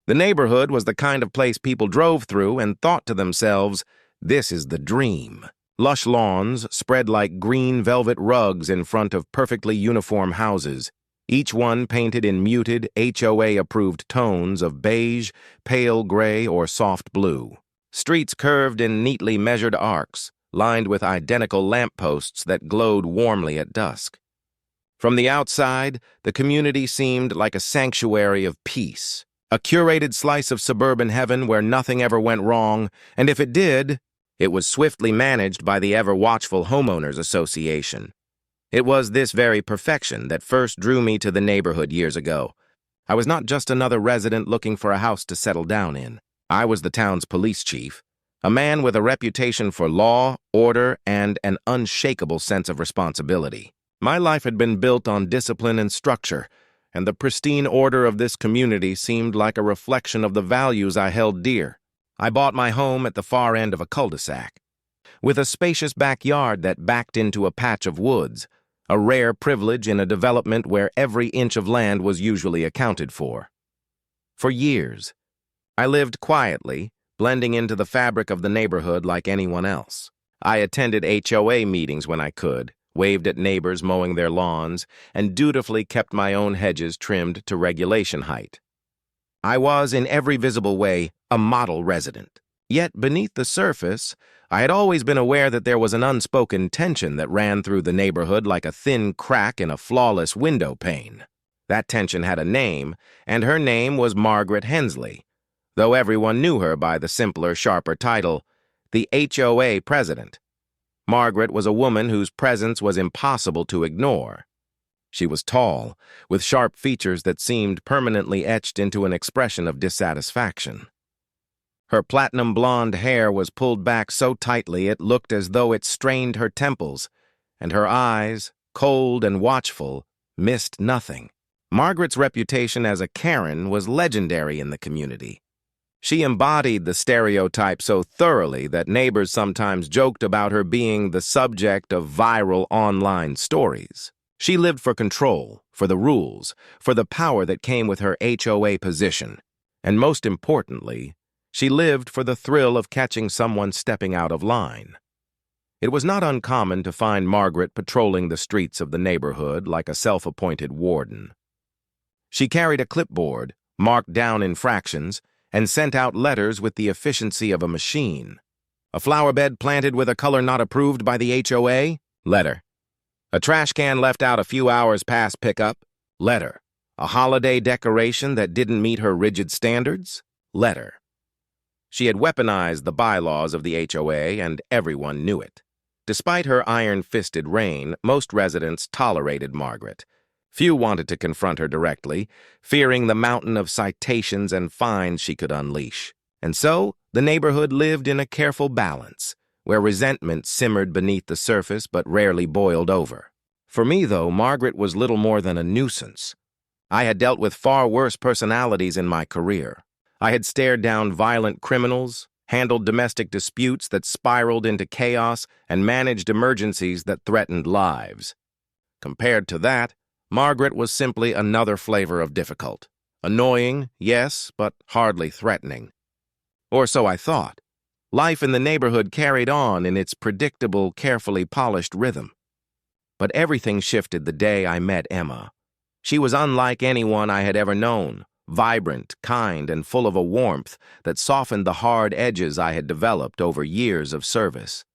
The neighborhood was the kind of place people drove through and thought to themselves, "This is the dream." Lush lawns spread like green velvet rugs in front of perfectly uniform houses, each one painted in muted, HOA-approved tones of beige, pale gray, or soft blue. Streets curved in neatly measured arcs, lined with identical lampposts that glowed warmly at dusk. From the outside, the community seemed like a sanctuary of peace, a curated slice of suburban heaven where nothing ever went wrong, and if it did, it was swiftly managed by the ever-watchful Homeowners Association. It was this very perfection that first drew me to the neighborhood years ago. I was not just another resident looking for a house to settle down in. I was the town's police chief, a man with a reputation for law, order, and an unshakable sense of responsibility. My life had been built on discipline and structure, and the pristine order of this community seemed like a reflection of the values I held dear. I bought my home at the far end of a cul-de-sac, with a spacious backyard that backed into a patch of woods, a rare privilege in a development where every inch of land was usually accounted for. For years, I lived quietly, blending into the fabric of the neighborhood like anyone else. I attended HOA meetings when I could, waved at neighbors mowing their lawns, and dutifully kept my own hedges trimmed to regulation height. I was, in every visible way, a model resident. Yet beneath the surface, I had always been aware that there was an unspoken tension that ran through the neighborhood like a thin crack in a flawless window pane. That tension had a name, and her name was Margaret Hensley, though everyone knew her by the simpler, sharper title, the HOA president. Margaret was a woman whose presence was impossible to ignore. She was tall, with sharp features that seemed permanently etched into an expression of dissatisfaction. Her platinum blonde hair was pulled back so tightly it looked as though it strained her temples, and her eyes, cold and watchful, missed nothing. Margaret's reputation as a Karen was legendary in the community. She embodied the stereotype so thoroughly that neighbors sometimes joked about her being the subject of viral online stories. She lived for control, for the rules, for the power that came with her HOA position, and most importantly, she lived for the thrill of catching someone stepping out of line. It was not uncommon to find Margaret patrolling the streets of the neighborhood like a self-appointed warden. She carried a clipboard, marked down infractions, and sent out letters with the efficiency of a machine. A flower bed planted with a color not approved by the HOA? Letter. A trash can left out a few hours past pickup? Letter. A holiday decoration that didn't meet her rigid standards? Letter. She had weaponized the bylaws of the HOA, and everyone knew it. Despite her iron-fisted reign, most residents tolerated Margaret. Few wanted to confront her directly, fearing the mountain of citations and fines she could unleash. And so, the neighborhood lived in a careful balance, where resentment simmered beneath the surface but rarely boiled over. For me, though, Margaret was little more than a nuisance. I had dealt with far worse personalities in my career. I had stared down violent criminals, handled domestic disputes that spiraled into chaos, and managed emergencies that threatened lives. Compared to that, Margaret was simply another flavor of difficult. Annoying, yes, but hardly threatening. Or so I thought. Life in the neighborhood carried on in its predictable, carefully polished rhythm. But everything shifted the day I met Emma. She was unlike anyone I had ever known, vibrant, kind, and full of a warmth that softened the hard edges I had developed over years of service.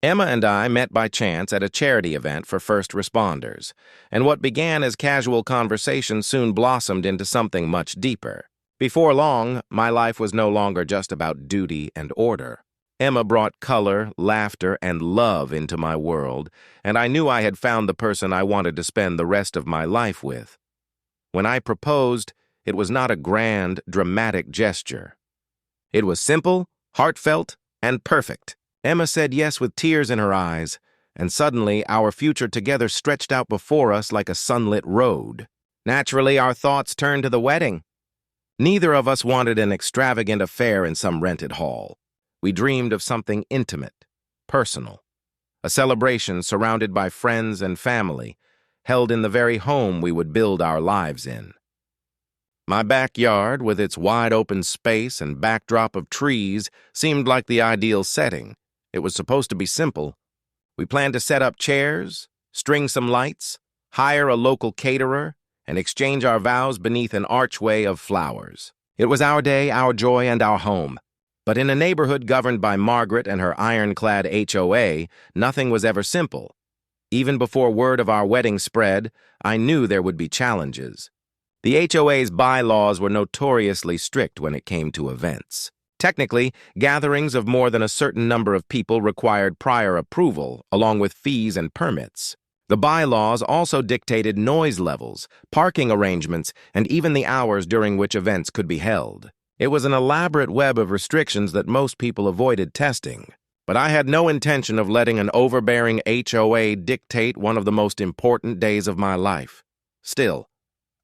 Emma and I met by chance at a charity event for first responders, and what began as casual conversation soon blossomed into something much deeper. Before long, my life was no longer just about duty and order. Emma brought color, laughter, and love into my world, and I knew I had found the person I wanted to spend the rest of my life with. When I proposed, it was not a grand, dramatic gesture. It was simple, heartfelt, and perfect. Emma said yes with tears in her eyes, and suddenly our future together stretched out before us like a sunlit road. Naturally, our thoughts turned to the wedding. Neither of us wanted an extravagant affair in some rented hall. We dreamed of something intimate, personal, a celebration surrounded by friends and family, held in the very home we would build our lives in. My backyard, with its wide-open space and backdrop of trees, seemed like the ideal setting. It was supposed to be simple. We planned to set up chairs, string some lights, hire a local caterer, and exchange our vows beneath an archway of flowers. It was our day, our joy, and our home. But in a neighborhood governed by Margaret and her ironclad HOA, nothing was ever simple. Even before word of our wedding spread, I knew there would be challenges. The HOA's bylaws were notoriously strict when it came to events. Technically, gatherings of more than a certain number of people required prior approval, along with fees and permits. The bylaws also dictated noise levels, parking arrangements, and even the hours during which events could be held. It was an elaborate web of restrictions that most people avoided testing. But I had no intention of letting an overbearing HOA dictate one of the most important days of my life. Still,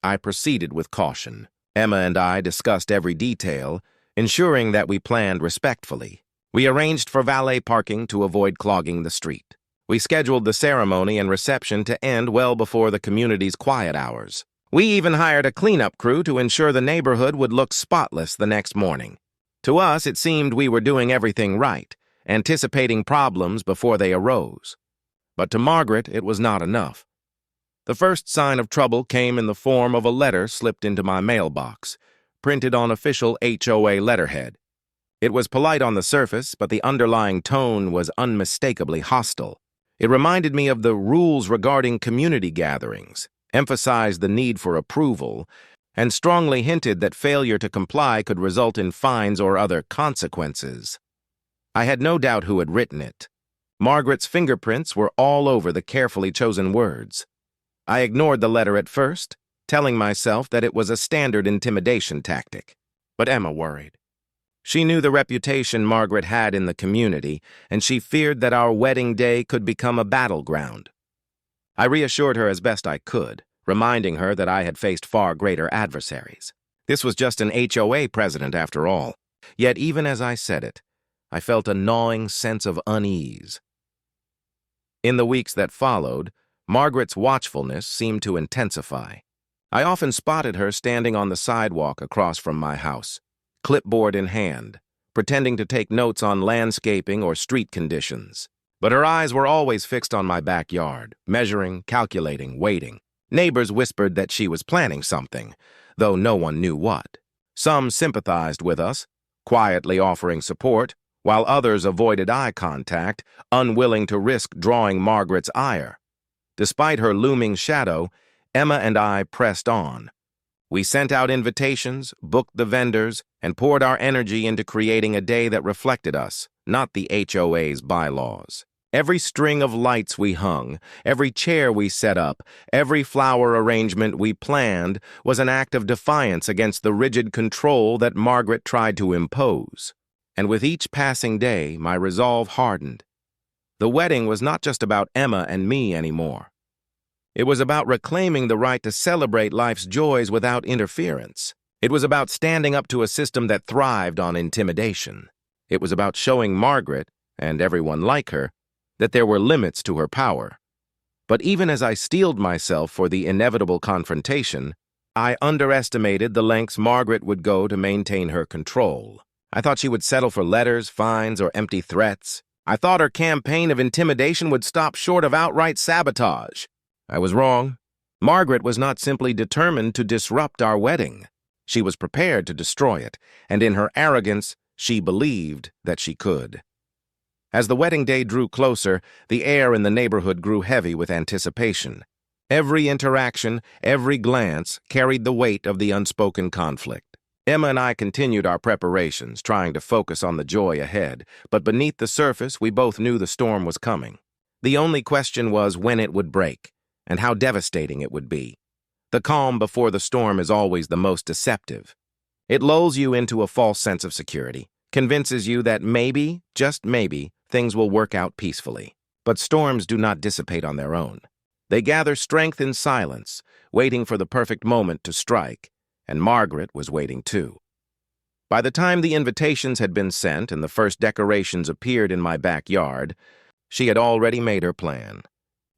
I proceeded with caution. Emma and I discussed every detail, ensuring that we planned respectfully. We arranged for valet parking to avoid clogging the street. We scheduled the ceremony and reception to end well before the community's quiet hours. We even hired a cleanup crew to ensure the neighborhood would look spotless the next morning. To us, it seemed we were doing everything right, anticipating problems before they arose. But to Margaret, it was not enough. The first sign of trouble came in the form of a letter slipped into my mailbox, printed on official HOA letterhead. It was polite on the surface, but the underlying tone was unmistakably hostile. It reminded me of the rules regarding community gatherings, emphasized the need for approval, and strongly hinted that failure to comply could result in fines or other consequences. I had no doubt who had written it. Margaret's fingerprints were all over the carefully chosen words. I ignored the letter at first, telling myself that it was a standard intimidation tactic. But Emma worried. She knew the reputation Margaret had in the community, and she feared that our wedding day could become a battleground. I reassured her as best I could, reminding her that I had faced far greater adversaries. This was just an HOA president after all. Yet even as I said it, I felt a gnawing sense of unease. In the weeks that followed, Margaret's watchfulness seemed to intensify. I often spotted her standing on the sidewalk across from my house, clipboard in hand, pretending to take notes on landscaping or street conditions. But her eyes were always fixed on my backyard, measuring, calculating, waiting. Neighbors whispered that she was planning something, though no one knew what. Some sympathized with us, quietly offering support, while others avoided eye contact, unwilling to risk drawing Margaret's ire. Despite her looming shadow, Emma and I pressed on. We sent out invitations, booked the vendors, and poured our energy into creating a day that reflected us, not the HOA's bylaws. Every string of lights we hung, every chair we set up, every flower arrangement we planned was an act of defiance against the rigid control that Margaret tried to impose. And with each passing day, my resolve hardened. The wedding was not just about Emma and me anymore. It was about reclaiming the right to celebrate life's joys without interference. It was about standing up to a system that thrived on intimidation. It was about showing Margaret, and everyone like her, that there were limits to her power. But even as I steeled myself for the inevitable confrontation, I underestimated the lengths Margaret would go to maintain her control. I thought she would settle for letters, fines, or empty threats. I thought her campaign of intimidation would stop short of outright sabotage. I was wrong. Margaret was not simply determined to disrupt our wedding. She was prepared to destroy it, and in her arrogance, she believed that she could. As the wedding day drew closer, the air in the neighborhood grew heavy with anticipation. Every interaction, every glance carried the weight of the unspoken conflict. Emma and I continued our preparations, trying to focus on the joy ahead, but beneath the surface, we both knew the storm was coming. The only question was when it would break, and how devastating it would be. The calm before the storm is always the most deceptive. It lulls you into a false sense of security, convinces you that maybe, just maybe, things will work out peacefully. But storms do not dissipate on their own. They gather strength in silence, waiting for the perfect moment to strike, and Margaret was waiting too. By the time the invitations had been sent and the first decorations appeared in my backyard, she had already made her plan.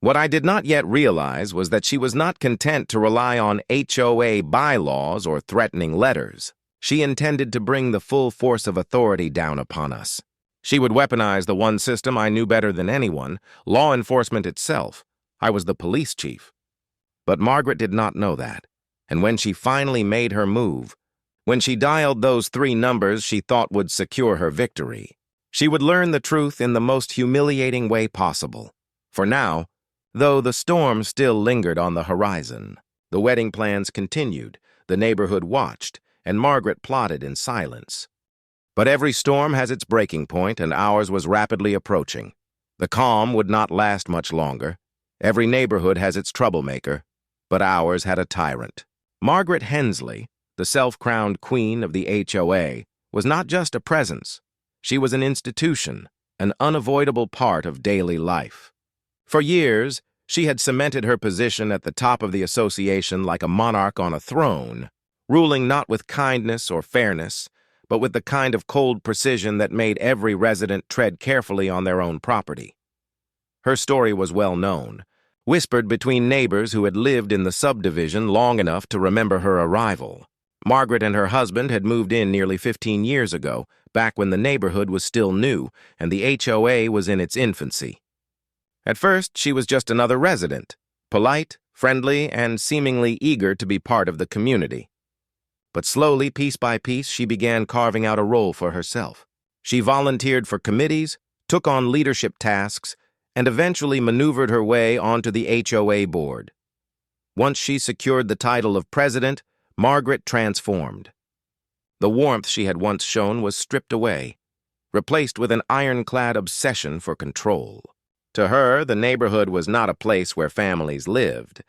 What I did not yet realize was that she was not content to rely on HOA bylaws or threatening letters. She intended to bring the full force of authority down upon us. She would weaponize the one system I knew better than anyone, law enforcement itself. I was the police chief. But Margaret did not know that, and when she finally made her move, when she dialed those 3 numbers she thought would secure her victory, she would learn the truth in the most humiliating way possible. For now, though the storm still lingered on the horizon, the wedding plans continued, the neighborhood watched, and Margaret plotted in silence. But every storm has its breaking point, and ours was rapidly approaching. The calm would not last much longer. Every neighborhood has its troublemaker, but ours had a tyrant. Margaret Hensley, the self-crowned queen of the HOA, was not just a presence. She was an institution, an unavoidable part of daily life. For years, she had cemented her position at the top of the association like a monarch on a throne, ruling not with kindness or fairness, but with the kind of cold precision that made every resident tread carefully on their own property. Her story was well known, whispered between neighbors who had lived in the subdivision long enough to remember her arrival. Margaret and her husband had moved in nearly 15 years ago, back when the neighborhood was still new and the HOA was in its infancy. At first, she was just another resident, polite, friendly, and seemingly eager to be part of the community. But slowly, piece by piece, she began carving out a role for herself. She volunteered for committees, took on leadership tasks, and eventually maneuvered her way onto the HOA board. Once she secured the title of president, Margaret transformed. The warmth she had once shown was stripped away, replaced with an ironclad obsession for control. To her, the neighborhood was not a place where families lived.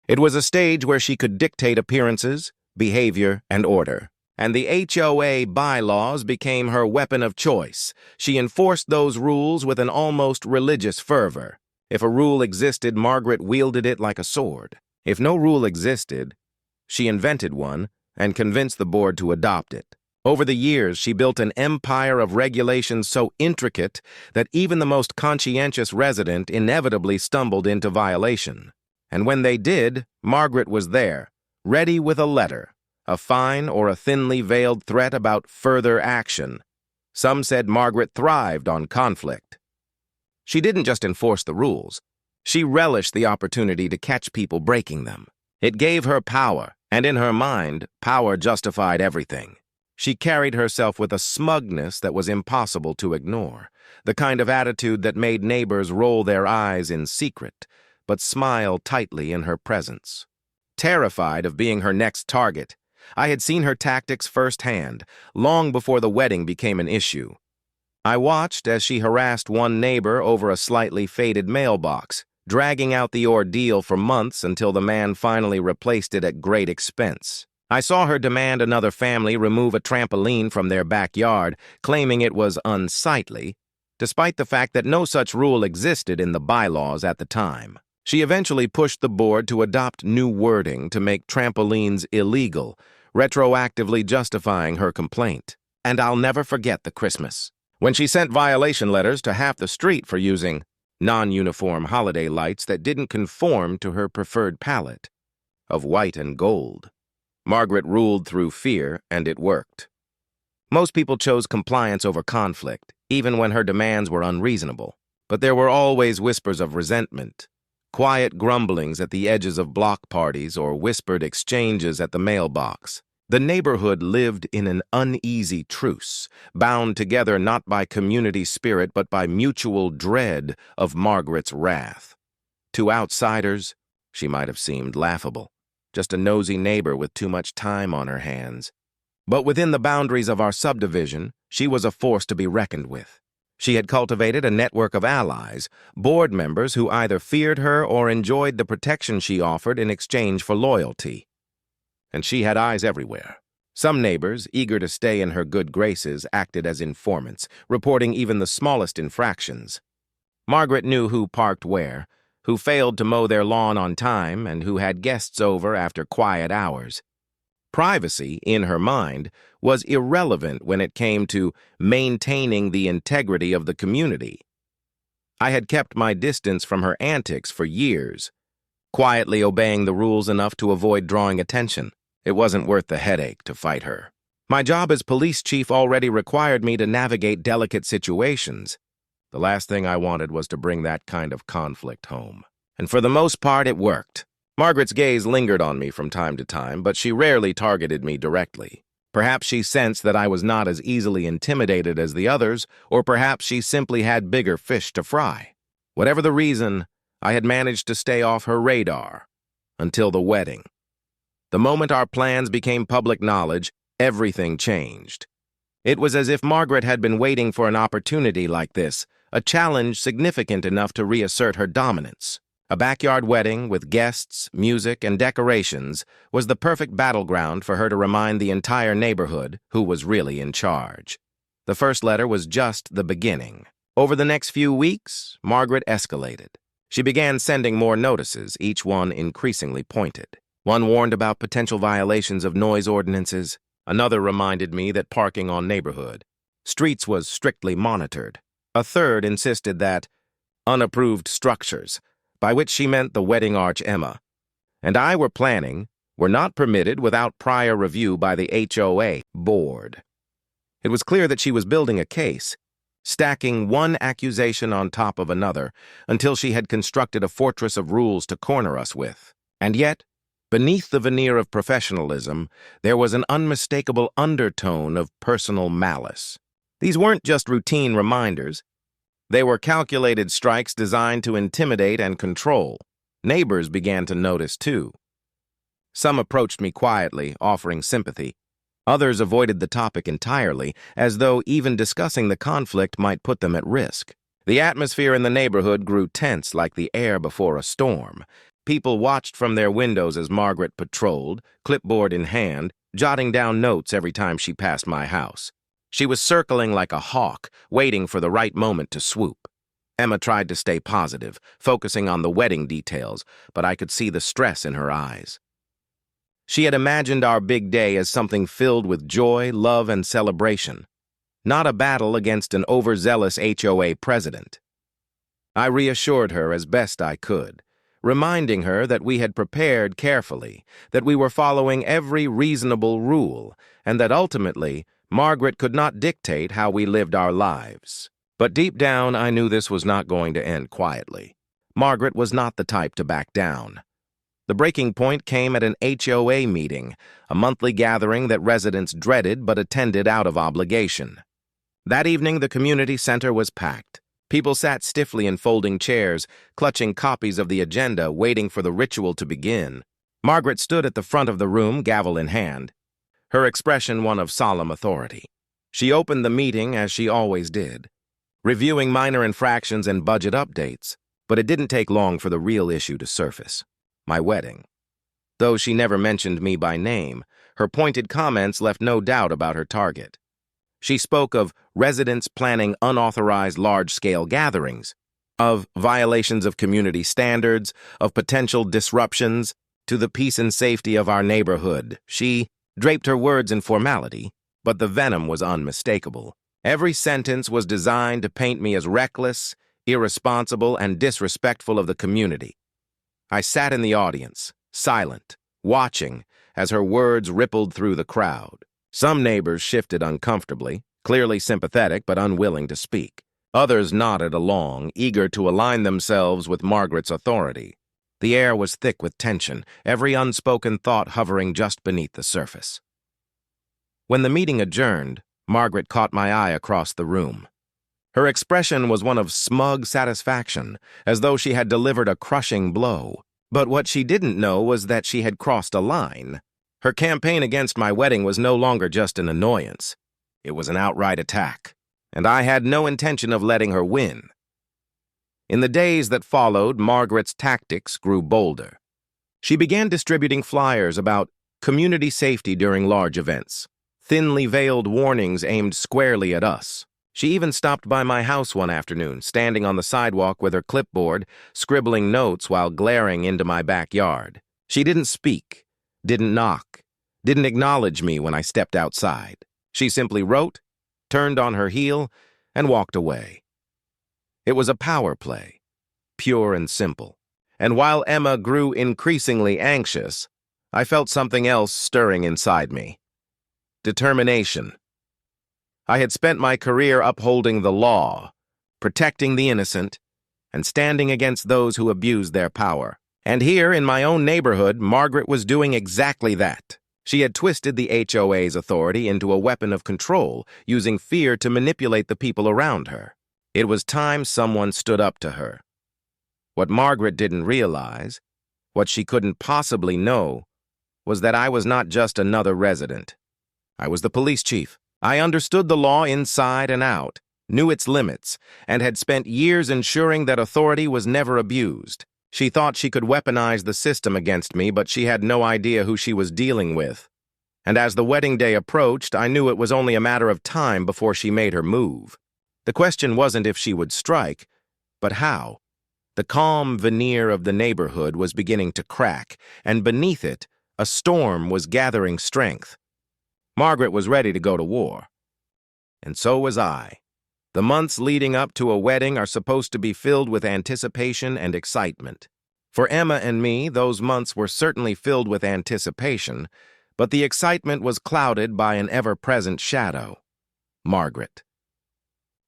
It was a stage where she could dictate appearances, behavior, and order. And the HOA bylaws became her weapon of choice. She enforced those rules with an almost religious fervor. If a rule existed, Margaret wielded it like a sword. If no rule existed, she invented one and convinced the board to adopt it. Over the years, she built an empire of regulations so intricate that even the most conscientious resident inevitably stumbled into violation. And when they did, Margaret was there, ready with a letter, a fine or a thinly veiled threat about further action. Some said Margaret thrived on conflict. She didn't just enforce the rules. She relished the opportunity to catch people breaking them. It gave her power, and in her mind, power justified everything. She carried herself with a smugness that was impossible to ignore, the kind of attitude that made neighbors roll their eyes in secret, but smile tightly in her presence. Terrified of being her next target, I had seen her tactics firsthand, long before the wedding became an issue. I watched as she harassed one neighbor over a slightly faded mailbox, dragging out the ordeal for months until the man finally replaced it at great expense. I saw her demand another family remove a trampoline from their backyard, claiming it was unsightly, despite the fact that no such rule existed in the bylaws at the time. She eventually pushed the board to adopt new wording to make trampolines illegal, retroactively justifying her complaint. And I'll never forget the Christmas, when she sent violation letters to half the street for using non-uniform holiday lights that didn't conform to her preferred palette of white and gold. Margaret ruled through fear, and it worked. Most people chose compliance over conflict, even when her demands were unreasonable. But there were always whispers of resentment, quiet grumblings at the edges of block parties or whispered exchanges at the mailbox. The neighborhood lived in an uneasy truce, bound together not by community spirit but by mutual dread of Margaret's wrath. To outsiders, she might have seemed laughable, just a nosy neighbor with too much time on her hands. But within the boundaries of our subdivision, she was a force to be reckoned with. She had cultivated a network of allies, board members who either feared her or enjoyed the protection she offered in exchange for loyalty. And she had eyes everywhere. Some neighbors, eager to stay in her good graces, acted as informants, reporting even the smallest infractions. Margaret knew who parked where, who failed to mow their lawn on time, and who had guests over after quiet hours. Privacy, in her mind, was irrelevant when it came to maintaining the integrity of the community. I had kept my distance from her antics for years, quietly obeying the rules enough to avoid drawing attention. It wasn't worth the headache to fight her. My job as police chief already required me to navigate delicate situations. The last thing I wanted was to bring that kind of conflict home. And for the most part, it worked. Margaret's gaze lingered on me from time to time, but she rarely targeted me directly. Perhaps she sensed that I was not as easily intimidated as the others, or perhaps she simply had bigger fish to fry. Whatever the reason, I had managed to stay off her radar until the wedding. The moment our plans became public knowledge, everything changed. It was as if Margaret had been waiting for an opportunity like this, a challenge significant enough to reassert her dominance. A backyard wedding with guests, music, and decorations was the perfect battleground for her to remind the entire neighborhood who was really in charge. The first letter was just the beginning. Over the next few weeks, Margaret escalated. She began sending more notices, each one increasingly pointed. One warned about potential violations of noise ordinances. Another reminded me that parking on neighborhood streets was strictly monitored. A third insisted that unapproved structures, by which she meant the wedding arch Emma, and I were planning, were not permitted without prior review by the HOA board. It was clear that she was building a case, stacking one accusation on top of another until she had constructed a fortress of rules to corner us with. And yet, beneath the veneer of professionalism, there was an unmistakable undertone of personal malice. These weren't just routine reminders. They were calculated strikes designed to intimidate and control. Neighbors began to notice, too. Some approached me quietly, offering sympathy. Others avoided the topic entirely, as though even discussing the conflict might put them at risk. The atmosphere in the neighborhood grew tense like the air before a storm. People watched from their windows as Margaret patrolled, clipboard in hand, jotting down notes every time she passed my house. She was circling like a hawk, waiting for the right moment to swoop. Emma tried to stay positive, focusing on the wedding details, but I could see the stress in her eyes. She had imagined our big day as something filled with joy, love, and celebration, not a battle against an overzealous HOA president. I reassured her as best I could, reminding her that we had prepared carefully, that we were following every reasonable rule, and that ultimately, Margaret could not dictate how we lived our lives. But deep down, I knew this was not going to end quietly. Margaret was not the type to back down. The breaking point came at an HOA meeting, a monthly gathering that residents dreaded but attended out of obligation. That evening, the community center was packed. People sat stiffly in folding chairs, clutching copies of the agenda, waiting for the ritual to begin. Margaret stood at the front of the room, gavel in hand, her expression one of solemn authority. She opened the meeting as she always did, reviewing minor infractions and budget updates, but it didn't take long for the real issue to surface: my wedding. Though she never mentioned me by name, her pointed comments left no doubt about her target. She spoke of residents planning unauthorized large-scale gatherings, of violations of community standards, of potential disruptions to the peace and safety of our neighborhood. She draped her words in formality, but the venom was unmistakable. Every sentence was designed to paint me as reckless, irresponsible, and disrespectful of the community. I sat in the audience, silent, watching as her words rippled through the crowd. Some neighbors shifted uncomfortably, clearly sympathetic but unwilling to speak. Others nodded along, eager to align themselves with Margaret's authority. The air was thick with tension, every unspoken thought hovering just beneath the surface. When the meeting adjourned, Margaret caught my eye across the room. Her expression was one of smug satisfaction, as though she had delivered a crushing blow. But what she didn't know was that she had crossed a line. Her campaign against my wedding was no longer just an annoyance. It was an outright attack, and I had no intention of letting her win. In the days that followed, Margaret's tactics grew bolder. She began distributing flyers about community safety during large events, thinly veiled warnings aimed squarely at us. She even stopped by my house one afternoon, standing on the sidewalk with her clipboard, scribbling notes while glaring into my backyard. She didn't speak, didn't knock, didn't acknowledge me when I stepped outside. She simply wrote, turned on her heel, and walked away. It was a power play, pure and simple. And while Emma grew increasingly anxious, I felt something else stirring inside me. Determination. I had spent my career upholding the law, protecting the innocent, and standing against those who abused their power. And here, in my own neighborhood, Margaret was doing exactly that. She had twisted the HOA's authority into a weapon of control, using fear to manipulate the people around her. It was time someone stood up to her. What Margaret didn't realize, what she couldn't possibly know, was that I was not just another resident. I was the police chief. I understood the law inside and out, knew its limits, and had spent years ensuring that authority was never abused. She thought she could weaponize the system against me, but she had no idea who she was dealing with. And as the wedding day approached, I knew it was only a matter of time before she made her move. The question wasn't if she would strike, but how. The calm veneer of the neighborhood was beginning to crack, and beneath it, a storm was gathering strength. Margaret was ready to go to war. And so was I. The months leading up to a wedding are supposed to be filled with anticipation and excitement. For Emma and me, those months were certainly filled with anticipation, but the excitement was clouded by an ever-present shadow: Margaret.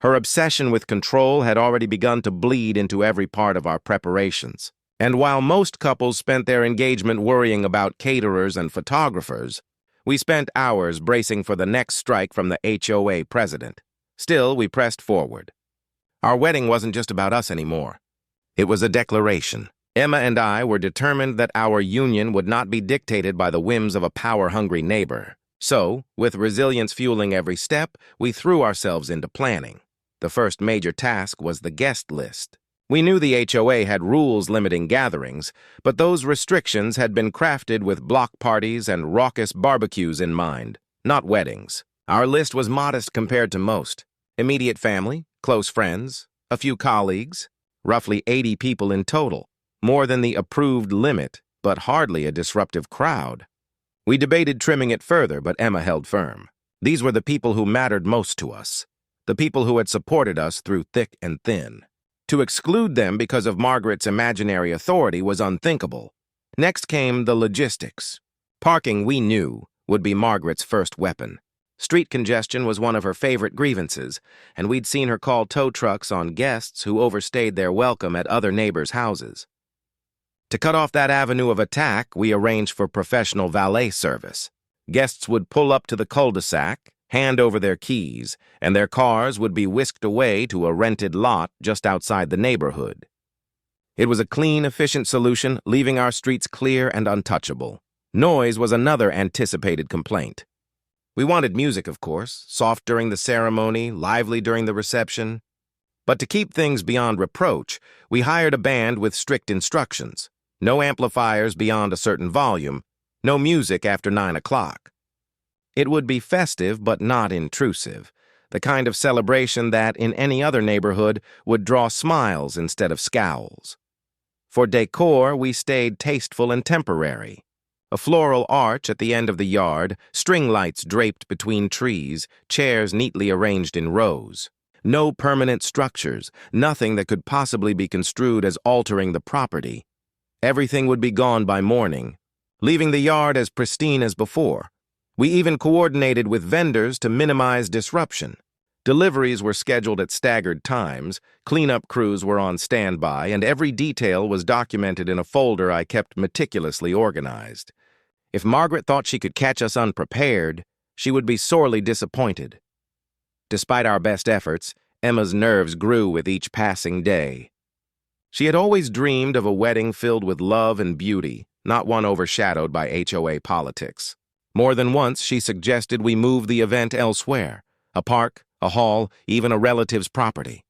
Her obsession with control had already begun to bleed into every part of our preparations. And while most couples spent their engagement worrying about caterers and photographers, we spent hours bracing for the next strike from the HOA president. Still, we pressed forward. Our wedding wasn't just about us anymore. It was a declaration. Emma and I were determined that our union would not be dictated by the whims of a power-hungry neighbor. So, with resilience fueling every step, we threw ourselves into planning. The first major task was the guest list. We knew the HOA had rules limiting gatherings, but those restrictions had been crafted with block parties and raucous barbecues in mind, not weddings. Our list was modest compared to most. Immediate family, close friends, a few colleagues, roughly 80 people in total. More than the approved limit, but hardly a disruptive crowd. We debated trimming it further, but Emma held firm. These were the people who mattered most to us, the people who had supported us through thick and thin. To exclude them because of Margaret's imaginary authority was unthinkable. Next came the logistics. Parking, we knew, would be Margaret's first weapon. Street congestion was one of her favorite grievances, and we'd seen her call tow trucks on guests who overstayed their welcome at other neighbors' houses. To cut off that avenue of attack, we arranged for professional valet service. Guests would pull up to the cul-de-sac, hand over their keys, and their cars would be whisked away to a rented lot just outside the neighborhood. It was a clean, efficient solution, leaving our streets clear and untouchable. Noise was another anticipated complaint. We wanted music, of course, soft during the ceremony, lively during the reception. But to keep things beyond reproach, we hired a band with strict instructions. No amplifiers beyond a certain volume, no music after 9 o'clock. It would be festive but not intrusive, the kind of celebration that, in any other neighborhood, would draw smiles instead of scowls. For decor, we stayed tasteful and temporary. A floral arch at the end of the yard, string lights draped between trees, chairs neatly arranged in rows. No permanent structures, nothing that could possibly be construed as altering the property. Everything would be gone by morning, leaving the yard as pristine as before. We even coordinated with vendors to minimize disruption. Deliveries were scheduled at staggered times, cleanup crews were on standby, and every detail was documented in a folder I kept meticulously organized. If Margaret thought she could catch us unprepared, she would be sorely disappointed. Despite our best efforts, Emma's nerves grew with each passing day. She had always dreamed of a wedding filled with love and beauty, not one overshadowed by HOA politics. More than once, she suggested we move the event elsewhere, a park, a hall, even a relative's property.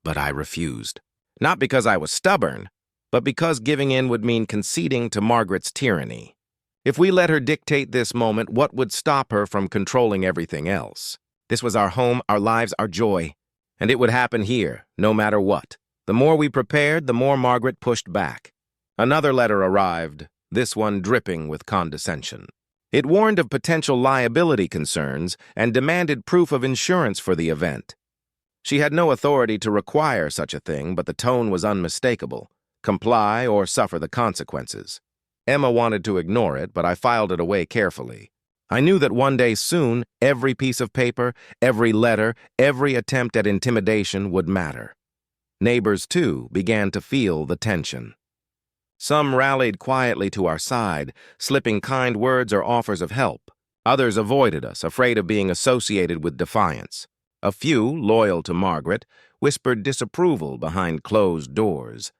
But I refused. Not because I was stubborn, but because giving in would mean conceding to Margaret's tyranny. If we let her dictate this moment, what would stop her from controlling everything else? This was our home, our lives, our joy. And it would happen here, no matter what. The more we prepared, the more Margaret pushed back. Another letter arrived, this one dripping with condescension. It warned of potential liability concerns and demanded proof of insurance for the event. She had no authority to require such a thing, but the tone was unmistakable. Comply or suffer the consequences. Emma wanted to ignore it, but I filed it away carefully. I knew that one day soon, every piece of paper, every letter, every attempt at intimidation would matter. Neighbors, too, began to feel the tension. Some rallied quietly to our side, slipping kind words or offers of help. Others avoided us, afraid of being associated with defiance. A few, loyal to Margaret, whispered disapproval behind closed doors.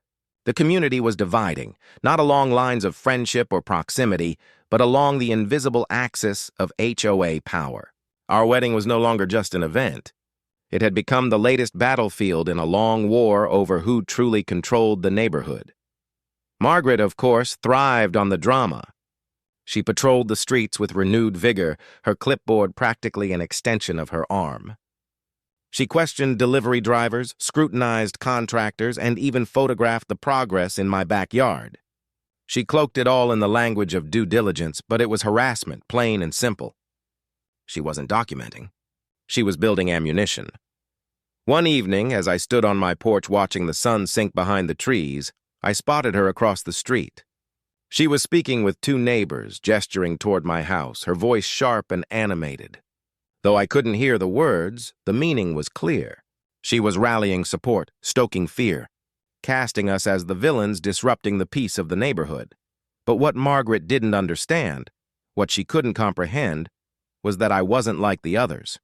The community was dividing, not along lines of friendship or proximity, but along the invisible axis of HOA power. Our wedding was no longer just an event. It had become the latest battlefield in a long war over who truly controlled the neighborhood. Margaret, of course, thrived on the drama. She patrolled the streets with renewed vigor, her clipboard practically an extension of her arm. She questioned delivery drivers, scrutinized contractors, and even photographed the progress in my backyard. She cloaked it all in the language of due diligence, but it was harassment, plain and simple. She wasn't documenting. She was building ammunition. One evening, as I stood on my porch watching the sun sink behind the trees, I spotted her across the street. She was speaking with two neighbors, gesturing toward my house, her voice sharp and animated. Though I couldn't hear the words, the meaning was clear. She was rallying support, stoking fear, casting us as the villains disrupting the peace of the neighborhood. But what Margaret didn't understand, what she couldn't comprehend, was that I wasn't like the others.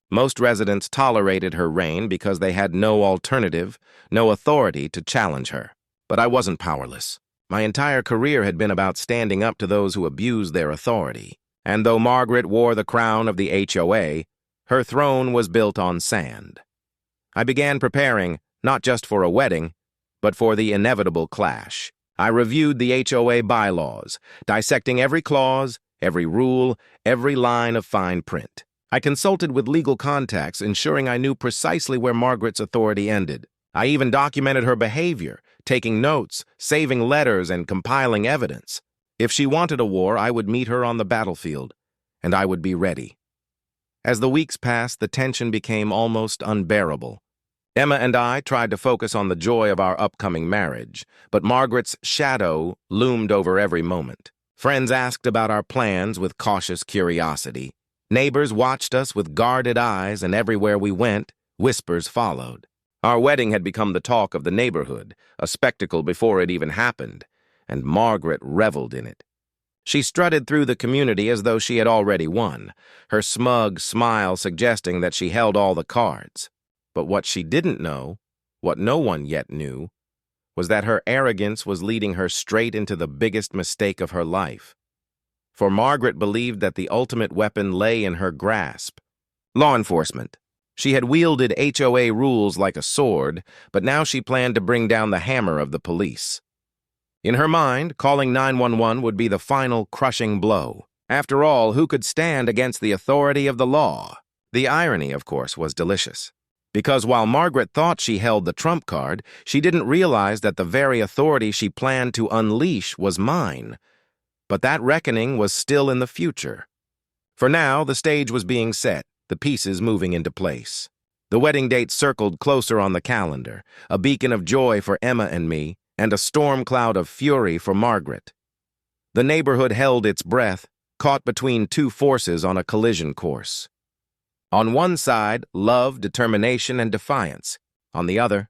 Most residents tolerated her reign because they had no alternative, no authority to challenge her. But I wasn't powerless. My entire career had been about standing up to those who abused their authority. And though Margaret wore the crown of the HOA, her throne was built on sand. I began preparing, not just for a wedding, but for the inevitable clash. I reviewed the HOA bylaws, dissecting every clause, every rule, every line of fine print. I consulted with legal contacts, ensuring I knew precisely where Margaret's authority ended. I even documented her behavior, taking notes, saving letters, and compiling evidence. If she wanted a war, I would meet her on the battlefield, and I would be ready. As the weeks passed, the tension became almost unbearable. Emma and I tried to focus on the joy of our upcoming marriage, but Margaret's shadow loomed over every moment. Friends asked about our plans with cautious curiosity. Neighbors watched us with guarded eyes, and everywhere we went, whispers followed. Our wedding had become the talk of the neighborhood, a spectacle before it even happened, and Margaret reveled in it. She strutted through the community as though she had already won, her smug smile suggesting that she held all the cards. But what she didn't know, what no one yet knew, was that her arrogance was leading her straight into the biggest mistake of her life. For Margaret believed that the ultimate weapon lay in her grasp: law enforcement. She had wielded HOA rules like a sword, but now she planned to bring down the hammer of the police. In her mind, calling 911 would be the final crushing blow. After all, who could stand against the authority of the law? The irony, of course, was delicious. Because while Margaret thought she held the trump card, she didn't realize that the very authority she planned to unleash was mine. But that reckoning was still in the future. For now, the stage was being set, the pieces moving into place. The wedding date circled closer on the calendar, a beacon of joy for Emma and me, and a storm cloud of fury for Margaret. The neighborhood held its breath, caught between two forces on a collision course. On one side, love, determination, and defiance. On the other,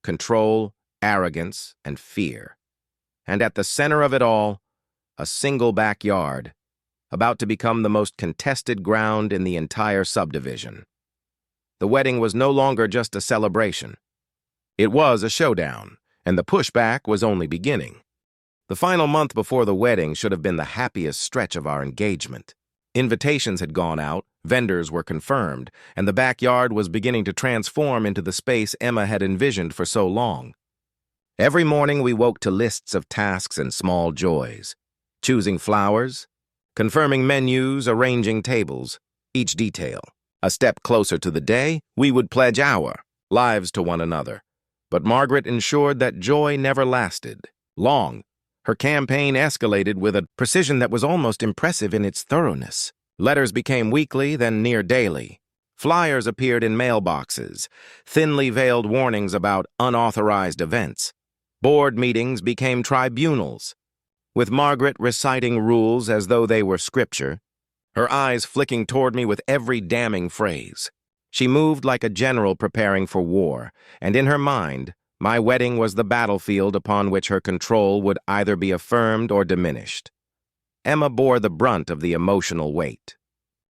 control, arrogance, and fear. And at the center of it all, a single backyard, about to become the most contested ground in the entire subdivision. The wedding was no longer just a celebration. It was a showdown, and the pushback was only beginning. The final month before the wedding should have been the happiest stretch of our engagement. Invitations had gone out, vendors were confirmed, and the backyard was beginning to transform into the space Emma had envisioned for so long. Every morning we woke to lists of tasks and small joys, choosing flowers, confirming menus, arranging tables, each detail. A step closer to the day, we would pledge our lives to one another. But Margaret ensured that joy never lasted long. Her campaign escalated with a precision that was almost impressive in its thoroughness. Letters became weekly, then near daily. Flyers appeared in mailboxes, thinly veiled warnings about unauthorized events. Board meetings became tribunals, with Margaret reciting rules as though they were scripture, her eyes flicking toward me with every damning phrase. She moved like a general preparing for war, and in her mind, my wedding was the battlefield upon which her control would either be affirmed or diminished. Emma bore the brunt of the emotional weight.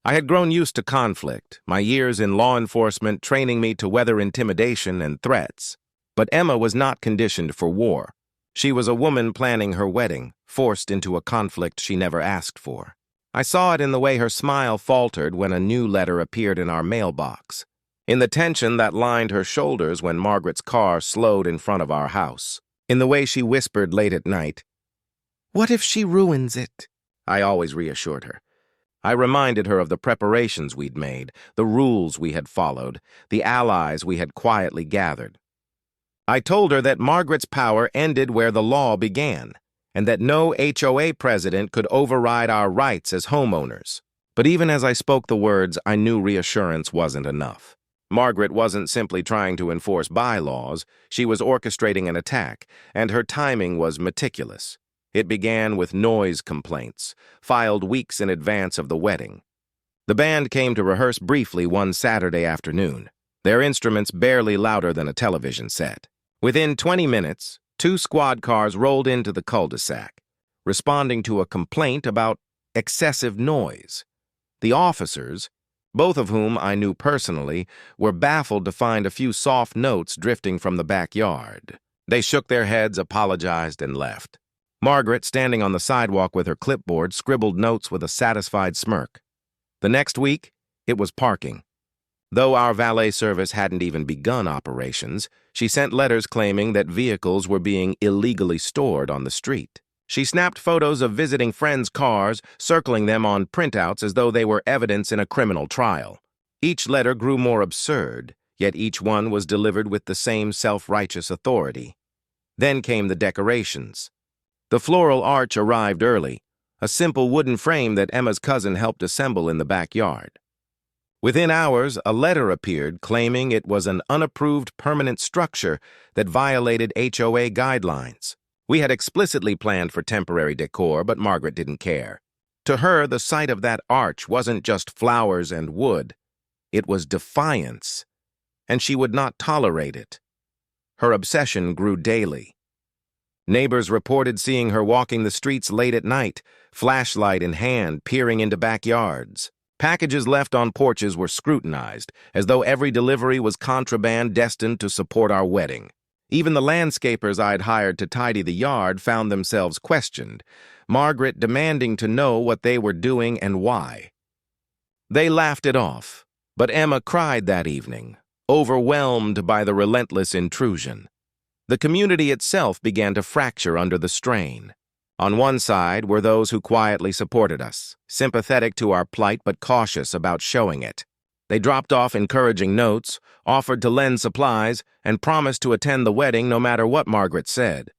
I had grown used to conflict, my years in law enforcement training me to weather intimidation and threats. But Emma was not conditioned for war. She was a woman planning her wedding, forced into a conflict she never asked for. I saw it in the way her smile faltered when a new letter appeared in our mailbox, in the tension that lined her shoulders when Margaret's car slowed in front of our house, in the way she whispered late at night, "What if she ruins it?" I always reassured her. I reminded her of the preparations we'd made, the rules we had followed, the allies we had quietly gathered. I told her that Margaret's power ended where the law began, and that no HOA president could override our rights as homeowners. But even as I spoke the words, I knew reassurance wasn't enough. Margaret wasn't simply trying to enforce bylaws, she was orchestrating an attack, and her timing was meticulous. It began with noise complaints, filed weeks in advance of the wedding. The band came to rehearse briefly one Saturday afternoon, their instruments barely louder than a television set. Within 20 minutes, 2 squad cars rolled into the cul-de-sac, responding to a complaint about excessive noise. The officers, both of whom I knew personally, were baffled to find a few soft notes drifting from the backyard. They shook their heads, apologized, and left. Margaret, standing on the sidewalk with her clipboard, scribbled notes with a satisfied smirk. The next week, it was parking. Though our valet service hadn't even begun operations, she sent letters claiming that vehicles were being illegally stored on the street. She snapped photos of visiting friends' cars, circling them on printouts as though they were evidence in a criminal trial. Each letter grew more absurd, yet each one was delivered with the same self-righteous authority. Then came the decorations. The floral arch arrived early, a simple wooden frame that Emma's cousin helped assemble in the backyard. Within hours, a letter appeared claiming it was an unapproved permanent structure that violated HOA guidelines. We had explicitly planned for temporary decor, but Margaret didn't care. To her, the sight of that arch wasn't just flowers and wood. It was defiance, and she would not tolerate it. Her obsession grew daily. Neighbors reported seeing her walking the streets late at night, flashlight in hand, peering into backyards. Packages left on porches were scrutinized, as though every delivery was contraband destined to support our wedding. Even the landscapers I'd hired to tidy the yard found themselves questioned, Margaret demanding to know what they were doing and why. They laughed it off, but Emma cried that evening, overwhelmed by the relentless intrusion. The community itself began to fracture under the strain. On one side were those who quietly supported us, sympathetic to our plight but cautious about showing it. They dropped off encouraging notes, offered to lend supplies, and promised to attend the wedding no matter what Margaret said.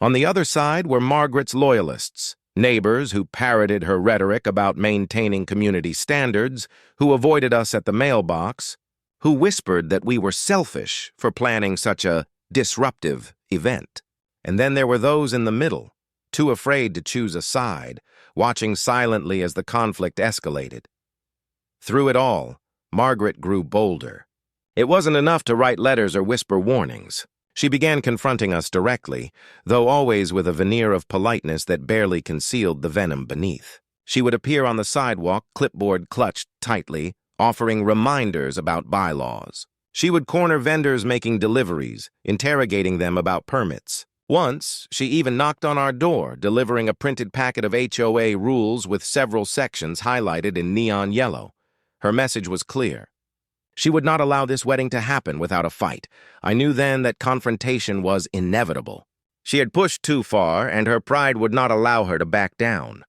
On the other side were Margaret's loyalists, neighbors who parroted her rhetoric about maintaining community standards, who avoided us at the mailbox, who whispered that we were selfish for planning such a disruptive event. And then there were those in the middle, too afraid to choose a side, watching silently as the conflict escalated. Through it all, Margaret grew bolder. It wasn't enough to write letters or whisper warnings. She began confronting us directly, though always with a veneer of politeness that barely concealed the venom beneath. She would appear on the sidewalk, clipboard clutched tightly, offering reminders about bylaws. She would corner vendors making deliveries, interrogating them about permits. Once, she even knocked on our door, delivering a printed packet of HOA rules with several sections highlighted in neon yellow. Her message was clear. She would not allow this wedding to happen without a fight. I knew then that confrontation was inevitable. She had pushed too far, and her pride would not allow her to back down.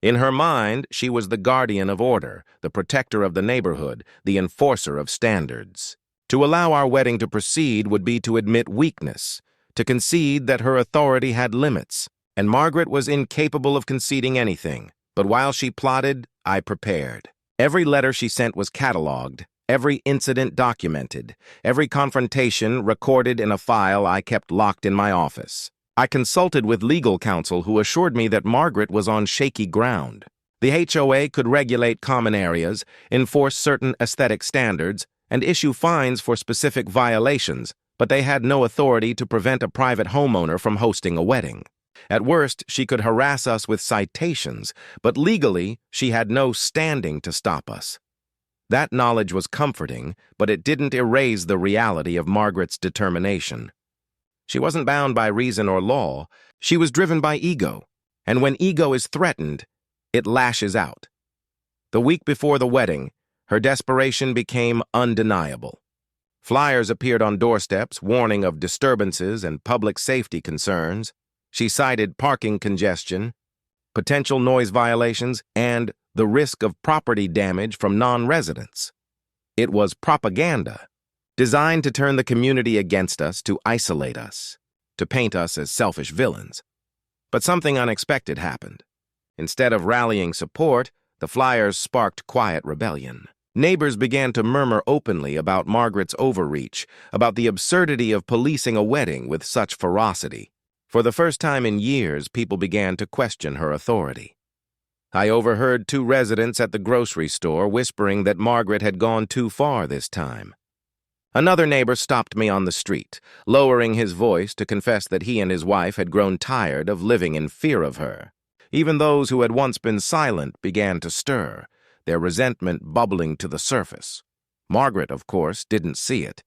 In her mind, she was the guardian of order, the protector of the neighborhood, the enforcer of standards. To allow our wedding to proceed would be to admit weakness, to concede that her authority had limits, and Margaret was incapable of conceding anything. But while she plotted, I prepared. Every letter she sent was cataloged, Every incident documented, every confrontation recorded in a file I kept locked in my office. I consulted with legal counsel who assured me that Margaret was on shaky ground. The HOA could regulate common areas, enforce certain aesthetic standards, and issue fines for specific violations, but they had no authority to prevent a private homeowner from hosting a wedding. At worst, she could harass us with citations, but legally, she had no standing to stop us. That knowledge was comforting, but it didn't erase the reality of Margaret's determination. She wasn't bound by reason or law. She was driven by ego, and when ego is threatened, it lashes out. The week before the wedding, her desperation became undeniable. Flyers appeared on doorsteps warning of disturbances and public safety concerns. She cited parking congestion, potential noise violations, and the risk of property damage from non-residents. It was propaganda, designed to turn the community against us, to isolate us, to paint us as selfish villains. But something unexpected happened. Instead of rallying support, the flyers sparked quiet rebellion. Neighbors began to murmur openly about Margaret's overreach, about the absurdity of policing a wedding with such ferocity. For the first time in years, people began to question her authority. I overheard 2 residents at the grocery store whispering that Margaret had gone too far this time. Another neighbor stopped me on the street, lowering his voice to confess that he and his wife had grown tired of living in fear of her. Even those who had once been silent began to stir, their resentment bubbling to the surface. Margaret, of course, didn't see it.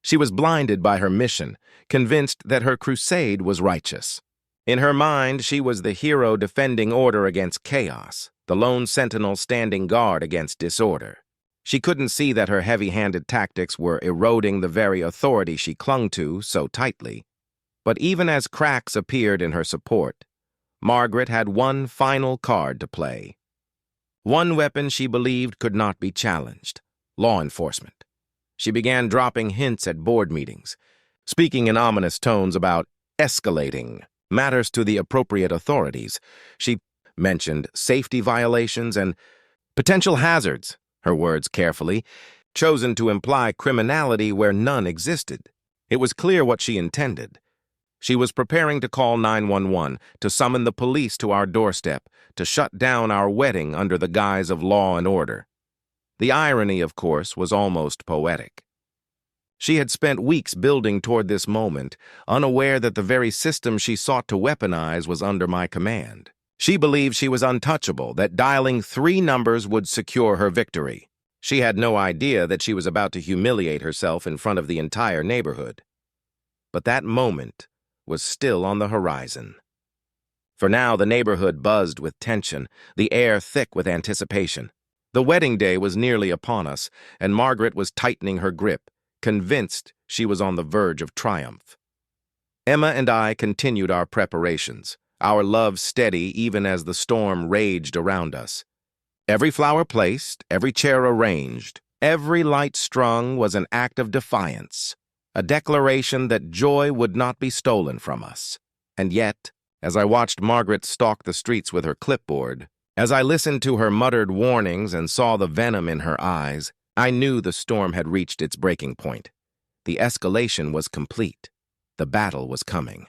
She was blinded by her mission, convinced that her crusade was righteous. In her mind, she was the hero defending order against chaos, the lone sentinel standing guard against disorder. She couldn't see that her heavy-handed tactics were eroding the very authority she clung to so tightly. But even as cracks appeared in her support, Margaret had one final card to play. One weapon she believed could not be challenged: law enforcement. She began dropping hints at board meetings, speaking in ominous tones about escalating matters to the appropriate authorities. She mentioned safety violations and potential hazards, her words carefully, chosen to imply criminality where none existed. It was clear what she intended. She was preparing to call 911, to summon the police to our doorstep, to shut down our wedding under the guise of law and order. The irony, of course, was almost poetic. She had spent weeks building toward this moment, unaware that the very system she sought to weaponize was under my command. She believed she was untouchable, that dialing 3 numbers would secure her victory. She had no idea that she was about to humiliate herself in front of the entire neighborhood. But that moment was still on the horizon. For now, the neighborhood buzzed with tension, the air thick with anticipation. The wedding day was nearly upon us, and Margaret was tightening her grip, convinced she was on the verge of triumph. Emma and I continued our preparations, our love steady even as the storm raged around us. Every flower placed, every chair arranged, every light strung was an act of defiance, a declaration that joy would not be stolen from us. And yet, as I watched Margaret stalk the streets with her clipboard, as I listened to her muttered warnings and saw the venom in her eyes, I knew the storm had reached its breaking point. The escalation was complete. The battle was coming.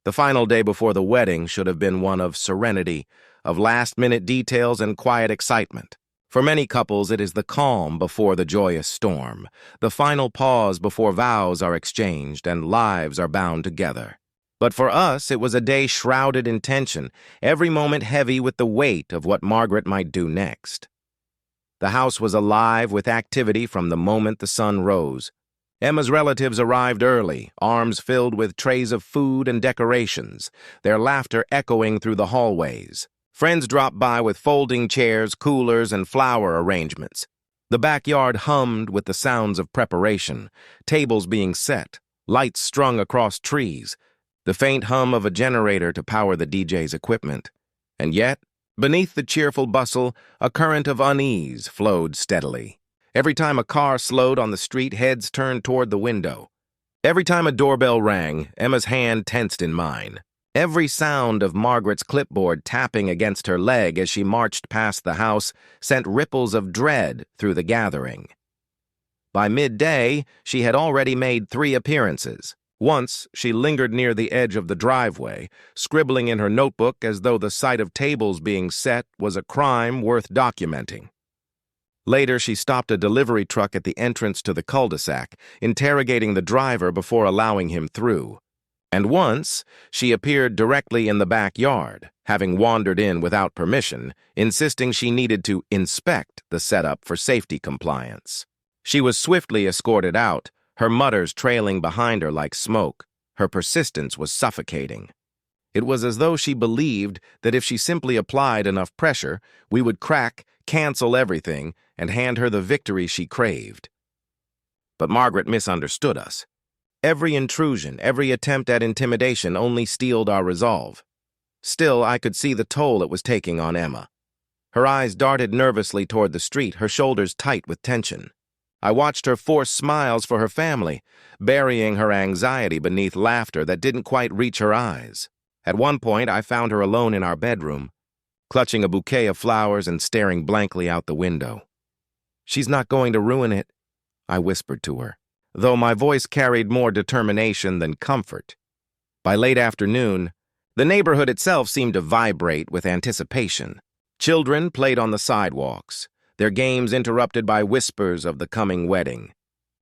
The final day before the wedding should have been one of serenity, of last-minute details and quiet excitement. For many couples, it is the calm before the joyous storm, the final pause before vows are exchanged and lives are bound together. But for us, it was a day shrouded in tension, every moment heavy with the weight of what Margaret might do next. The house was alive with activity from the moment the sun rose. Emma's relatives arrived early, arms filled with trays of food and decorations, their laughter echoing through the hallways. Friends dropped by with folding chairs, coolers, and flower arrangements. The backyard hummed with the sounds of preparation, tables being set, lights strung across trees, the faint hum of a generator to power the DJ's equipment. And yet, beneath the cheerful bustle, a current of unease flowed steadily. Every time a car slowed on the street, heads turned toward the window. Every time a doorbell rang, Emma's hand tensed in mine. Every sound of Margaret's clipboard tapping against her leg as she marched past the house sent ripples of dread through the gathering. By midday, she had already made 3 appearances. Once, she lingered near the edge of the driveway, scribbling in her notebook as though the sight of tables being set was a crime worth documenting. Later, she stopped a delivery truck at the entrance to the cul-de-sac, interrogating the driver before allowing him through. And once, she appeared directly in the backyard, having wandered in without permission, insisting she needed to inspect the setup for safety compliance. She was swiftly escorted out, her mutters trailing behind her like smoke. Her persistence was suffocating. It was as though she believed that if she simply applied enough pressure, we would crack, cancel everything, and hand her the victory she craved. But Margaret misunderstood us. Every intrusion, every attempt at intimidation only steeled our resolve. Still, I could see the toll it was taking on Emma. Her eyes darted nervously toward the street, her shoulders tight with tension. I watched her force smiles for her family, burying her anxiety beneath laughter that didn't quite reach her eyes. At one point, I found her alone in our bedroom, clutching a bouquet of flowers and staring blankly out the window. "She's not going to ruin it," I whispered to her, though my voice carried more determination than comfort. By late afternoon, the neighborhood itself seemed to vibrate with anticipation. Children played on the sidewalks, their games interrupted by whispers of the coming wedding.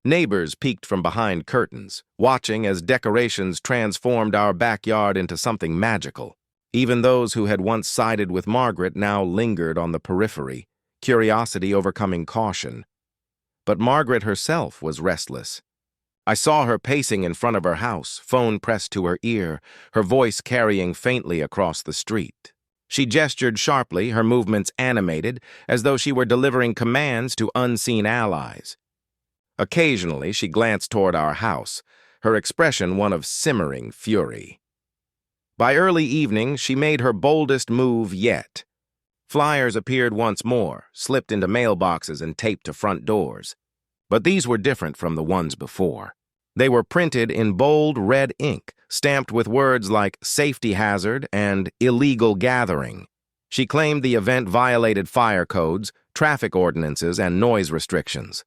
Neighbors peeked from behind curtains, watching as decorations transformed our backyard into something magical. Even those who had once sided with Margaret now lingered on the periphery, curiosity overcoming caution. But Margaret herself was restless. I saw her pacing in front of her house, phone pressed to her ear, her voice carrying faintly across the street. She gestured sharply, her movements animated, as though she were delivering commands to unseen allies. Occasionally, she glanced toward our house, her expression one of simmering fury. By early evening, she made her boldest move yet. Flyers appeared once more, slipped into mailboxes and taped to front doors. But these were different from the ones before. They were printed in bold red ink, stamped with words like safety hazard and illegal gathering. She claimed the event violated fire codes, traffic ordinances, and noise restrictions.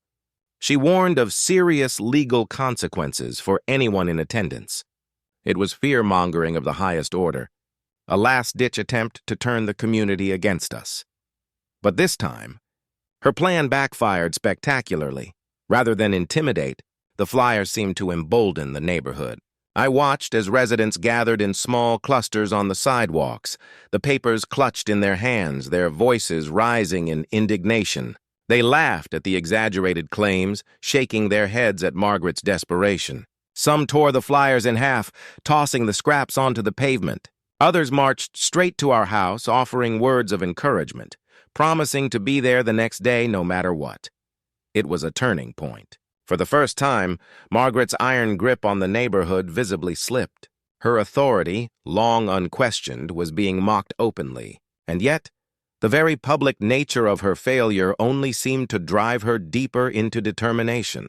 She warned of serious legal consequences for anyone in attendance. It was fear-mongering of the highest order, a last-ditch attempt to turn the community against us. But this time, her plan backfired spectacularly. Rather than intimidate, the flyers seemed to embolden the neighborhood. I watched as residents gathered in small clusters on the sidewalks, the papers clutched in their hands, their voices rising in indignation. They laughed at the exaggerated claims, shaking their heads at Margaret's desperation. Some tore the flyers in half, tossing the scraps onto the pavement. Others marched straight to our house, offering words of encouragement, promising to be there the next day no matter what. It was a turning point. For the first time, Margaret's iron grip on the neighborhood visibly slipped. Her authority, long unquestioned, was being mocked openly, and yet, the very public nature of her failure only seemed to drive her deeper into determination.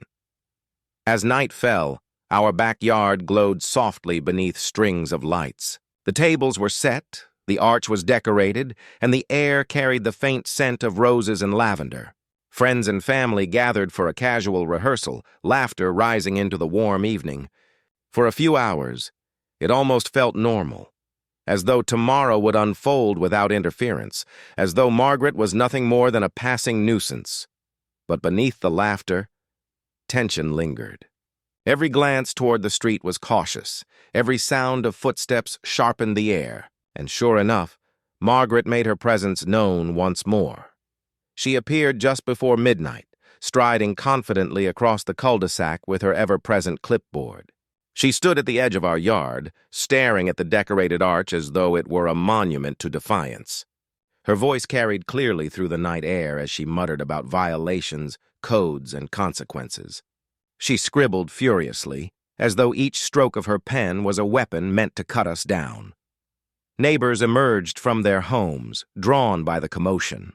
As night fell, our backyard glowed softly beneath strings of lights. The tables were set, the arch was decorated, and the air carried the faint scent of roses and lavender. Friends and family gathered for a casual rehearsal, laughter rising into the warm evening. For a few hours, it almost felt normal, as though tomorrow would unfold without interference, as though Margaret was nothing more than a passing nuisance. But beneath the laughter, tension lingered. Every glance toward the street was cautious, every sound of footsteps sharpened the air, and sure enough, Margaret made her presence known once more. She appeared just before midnight, striding confidently across the cul-de-sac with her ever-present clipboard. She stood at the edge of our yard, staring at the decorated arch as though it were a monument to defiance. Her voice carried clearly through the night air as she muttered about violations, codes, and consequences. She scribbled furiously, as though each stroke of her pen was a weapon meant to cut us down. Neighbors emerged from their homes, drawn by the commotion.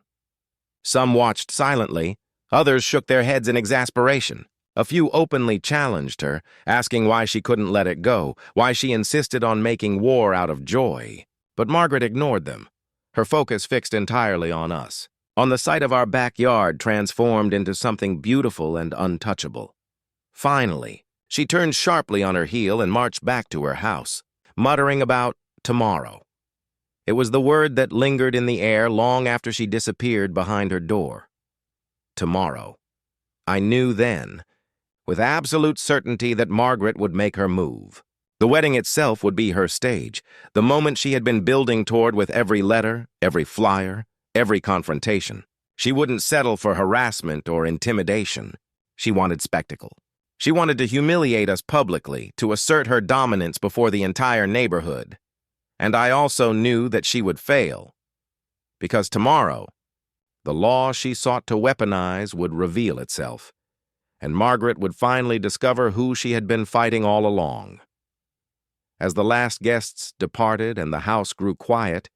Some watched silently, others shook their heads in exasperation. A few openly challenged her, asking why she couldn't let it go, why she insisted on making war out of joy. But Margaret ignored them, her focus fixed entirely on us. on the site of our backyard transformed into something beautiful and untouchable. Finally, she turned sharply on her heel and marched back to her house, muttering about tomorrow. It was the word that lingered in the air long after she disappeared behind her door. Tomorrow. I knew then, with absolute certainty, that Margaret would make her move. The wedding itself would be her stage, the moment she had been building toward with every letter, every flyer, every confrontation. She wouldn't settle for harassment or intimidation. She wanted spectacle. She wanted to humiliate us publicly, to assert her dominance before the entire neighborhood. And I also knew that she would fail, because tomorrow, the law she sought to weaponize would reveal itself, and Margaret would finally discover who she had been fighting all along. As the last guests departed and the house grew quiet,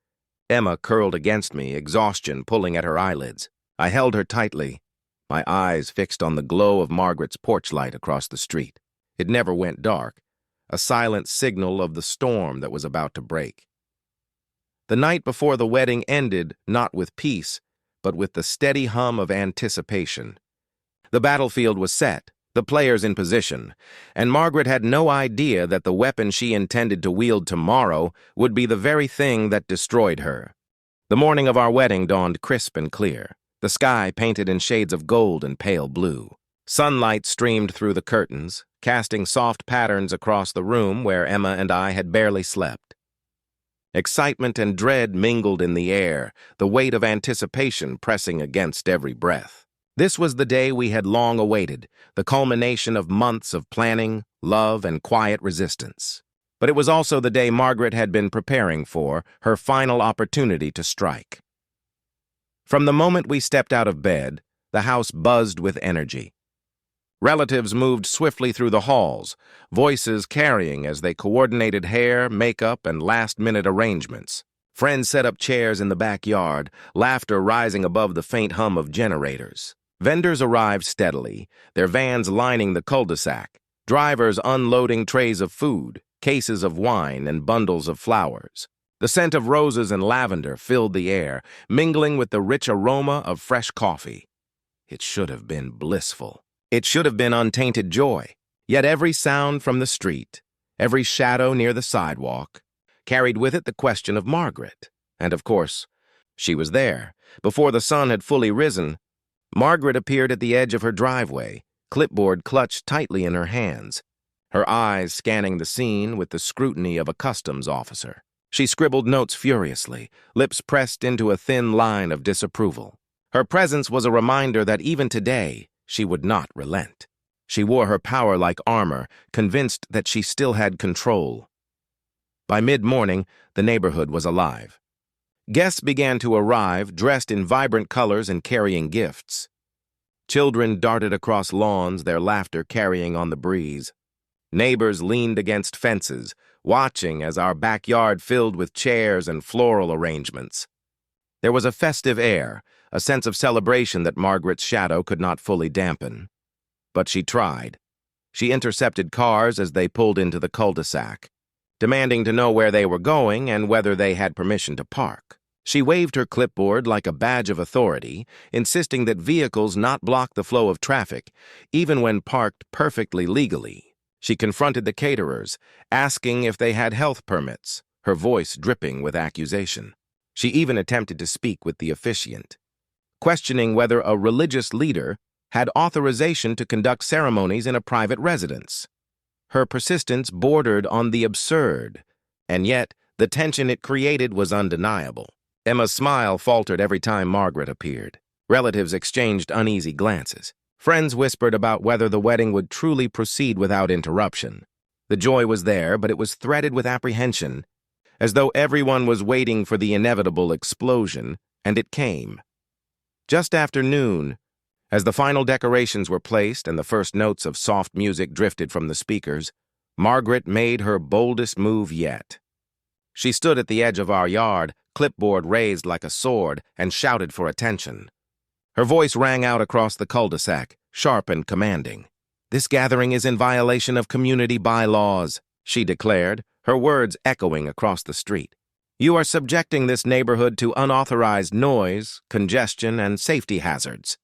Emma curled against me, exhaustion pulling at her eyelids. I held her tightly, my eyes fixed on the glow of Margaret's porch light across the street. It never went dark, a silent signal of the storm that was about to break. The night before the wedding ended not with peace, but with the steady hum of anticipation. The battlefield was set, the players in position, and Margaret had no idea that the weapon she intended to wield tomorrow would be the very thing that destroyed her. The morning of our wedding dawned crisp and clear, the sky painted in shades of gold and pale blue. Sunlight streamed through the curtains, casting soft patterns across the room where Emma and I had barely slept. Excitement and dread mingled in the air, the weight of anticipation pressing against every breath. This was the day we had long awaited, the culmination of months of planning, love, and quiet resistance. But it was also the day Margaret had been preparing for, her final opportunity to strike. From the moment we stepped out of bed, the house buzzed with energy. Relatives moved swiftly through the halls, voices carrying as they coordinated hair, makeup, and last-minute arrangements. Friends set up chairs in the backyard, laughter rising above the faint hum of generators. Vendors arrived steadily, their vans lining the cul-de-sac, drivers unloading trays of food, cases of wine, and bundles of flowers. The scent of roses and lavender filled the air, mingling with the rich aroma of fresh coffee. It should have been blissful. It should have been untainted joy. Yet every sound from the street, every shadow near the sidewalk, carried with it the question of Margaret. And of course, she was there. Before the sun had fully risen, Margaret appeared at the edge of her driveway, clipboard clutched tightly in her hands, her eyes scanning the scene with the scrutiny of a customs officer. She scribbled notes furiously, lips pressed into a thin line of disapproval. Her presence was a reminder that even today, she would not relent. She wore her power like armor, convinced that she still had control. By mid-morning, the neighborhood was alive. Guests began to arrive, dressed in vibrant colors and carrying gifts. Children darted across lawns, their laughter carrying on the breeze. Neighbors leaned against fences, watching as our backyard filled with chairs and floral arrangements. There was a festive air, a sense of celebration that Margaret's shadow could not fully dampen. But she tried. She intercepted cars as they pulled into the cul-de-sac, demanding to know where they were going and whether they had permission to park. She waved her clipboard like a badge of authority, insisting that vehicles not block the flow of traffic, even when parked perfectly legally. She confronted the caterers, asking if they had health permits, her voice dripping with accusation. She even attempted to speak with the officiant, questioning whether a religious leader had authorization to conduct ceremonies in a private residence. Her persistence bordered on the absurd, and yet the tension it created was undeniable. Emma's smile faltered every time Margaret appeared. Relatives exchanged uneasy glances. Friends whispered about whether the wedding would truly proceed without interruption. The joy was there, but it was threaded with apprehension, as though everyone was waiting for the inevitable explosion, and it came. Just after noon, as the final decorations were placed and the first notes of soft music drifted from the speakers, Margaret made her boldest move yet. She stood at the edge of our yard, clipboard raised like a sword, and shouted for attention. Her voice rang out across the cul-de-sac, sharp and commanding. "This gathering is in violation of community bylaws," she declared, her words echoing across the street. You are subjecting this neighborhood to unauthorized noise, congestion, and safety hazards.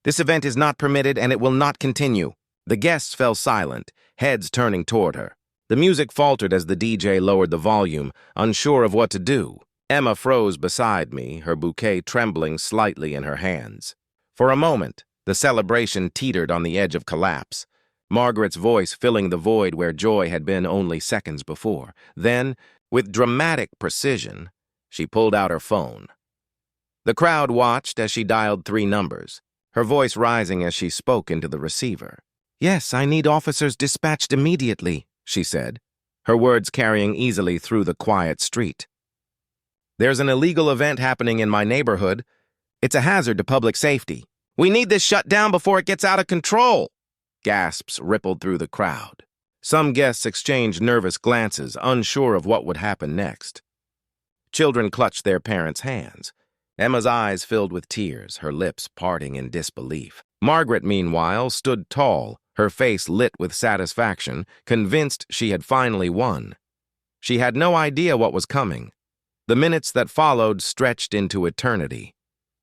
This event is not permitted and it will not continue. The guests fell silent, heads turning toward her. The music faltered as the DJ lowered the volume, unsure of what to do. Emma froze beside me, her bouquet trembling slightly in her hands. For a moment, the celebration teetered on the edge of collapse, Margaret's voice filling the void where joy had been only seconds before. Then, with dramatic precision, she pulled out her phone. The crowd watched as she dialed 3 numbers, her voice rising as she spoke into the receiver. "Yes, I need officers dispatched immediately," she said, her words carrying easily through the quiet street. "There's an illegal event happening in my neighborhood. It's a hazard to public safety. We need this shut down before it gets out of control." Gasps rippled through the crowd. Some guests exchanged nervous glances, unsure of what would happen next. Children clutched their parents' hands. Emma's eyes filled with tears, her lips parting in disbelief. Margaret, meanwhile, stood tall, her face lit with satisfaction, convinced she had finally won. She had no idea what was coming. The minutes that followed stretched into eternity.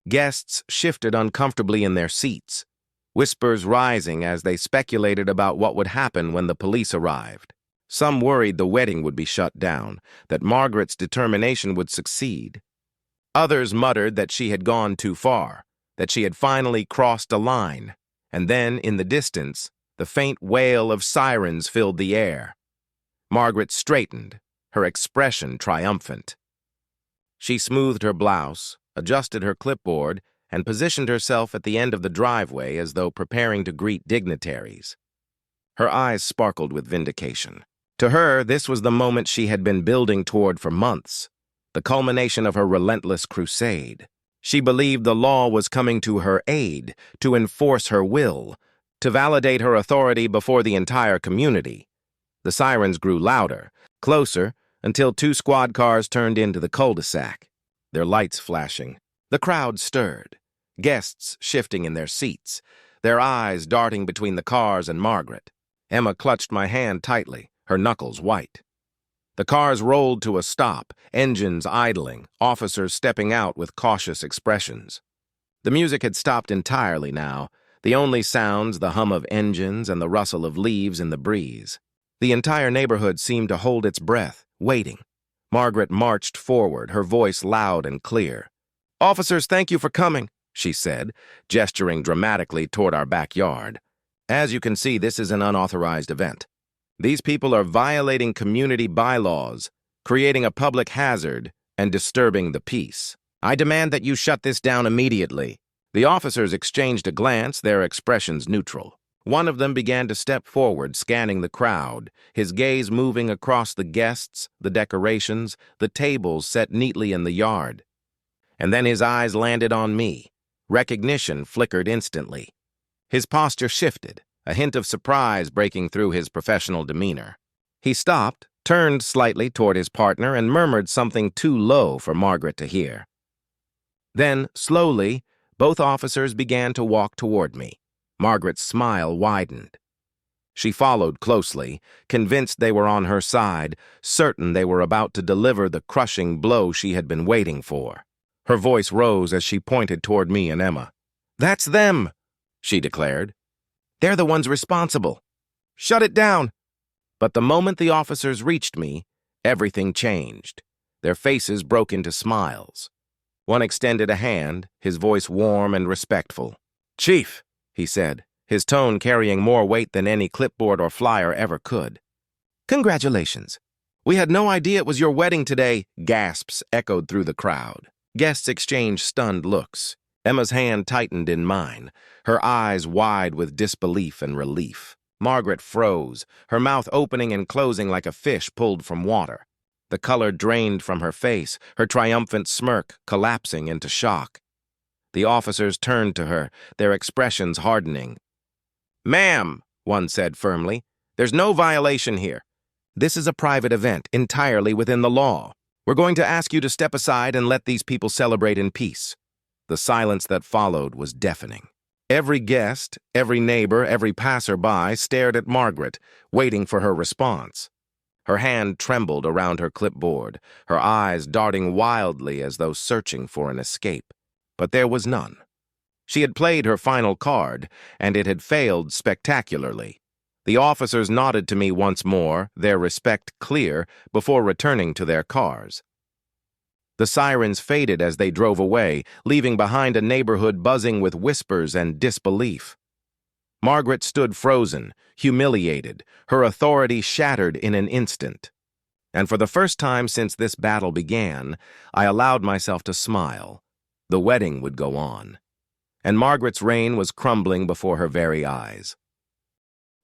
Guests shifted uncomfortably in their seats, whispers rising as they speculated about what would happen when the police arrived. Some worried the wedding would be shut down, that Margaret's determination would succeed. Others muttered that she had gone too far, that she had finally crossed a line, and then, in the distance, the faint wail of sirens filled the air. Margaret straightened, her expression triumphant. She smoothed her blouse, adjusted her clipboard, and positioned herself at the end of the driveway as though preparing to greet dignitaries. Her eyes sparkled with vindication. To her, this was the moment she had been building toward for months, the culmination of her relentless crusade. She believed the law was coming to her aid, to enforce her will, to validate her authority before the entire community. The sirens grew louder, closer, until 2 squad cars turned into the cul-de-sac, their lights flashing. The crowd stirred, guests shifting in their seats, their eyes darting between the cars and Margaret. Emma clutched my hand tightly, her knuckles white. The cars rolled to a stop, engines idling, officers stepping out with cautious expressions. The music had stopped entirely now, the only sounds the hum of engines and the rustle of leaves in the breeze. The entire neighborhood seemed to hold its breath, waiting. Margaret marched forward, her voice loud and clear. "Officers, thank you for coming," she said, gesturing dramatically toward our backyard. "As you can see, this is an unauthorized event. These people are violating community bylaws, creating a public hazard, and disturbing the peace. I demand that you shut this down immediately." The officers exchanged a glance, their expressions neutral. One of them began to step forward, scanning the crowd, his gaze moving across the guests, the decorations, the tables set neatly in the yard. And then his eyes landed on me. Recognition flickered instantly. His posture shifted, a hint of surprise breaking through his professional demeanor. He stopped, turned slightly toward his partner, and murmured something too low for Margaret to hear. Then, slowly, both officers began to walk toward me. Margaret's smile widened. She followed closely, convinced they were on her side, certain they were about to deliver the crushing blow she had been waiting for. Her voice rose as she pointed toward me and Emma. "That's them," she declared. "They're the ones responsible. Shut it down." But the moment the officers reached me, everything changed. Their faces broke into smiles. One extended a hand, his voice warm and respectful. "Chief," he said, his tone carrying more weight than any clipboard or flyer ever could. "Congratulations. We had no idea it was your wedding today," gasps echoed through the crowd. Guests exchanged stunned looks. Emma's hand tightened in mine, her eyes wide with disbelief and relief. Margaret froze, her mouth opening and closing like a fish pulled from water. The color drained from her face, her triumphant smirk collapsing into shock. The officers turned to her, their expressions hardening. "Ma'am," one said firmly, "there's no violation here. This is a private event, entirely within the law. We're going to ask you to step aside and let these people celebrate in peace." The silence that followed was deafening. Every guest, every neighbor, every passerby stared at Margaret, waiting for her response. Her hand trembled around her clipboard, her eyes darting wildly as though searching for an escape. But there was none. She had played her final card, and it had failed spectacularly. The officers nodded to me once more, their respect clear, before returning to their cars. The sirens faded as they drove away, leaving behind a neighborhood buzzing with whispers and disbelief. Margaret stood frozen, humiliated, her authority shattered in an instant. And for the first time since this battle began, I allowed myself to smile. The wedding would go on, and Margaret's reign was crumbling before her very eyes.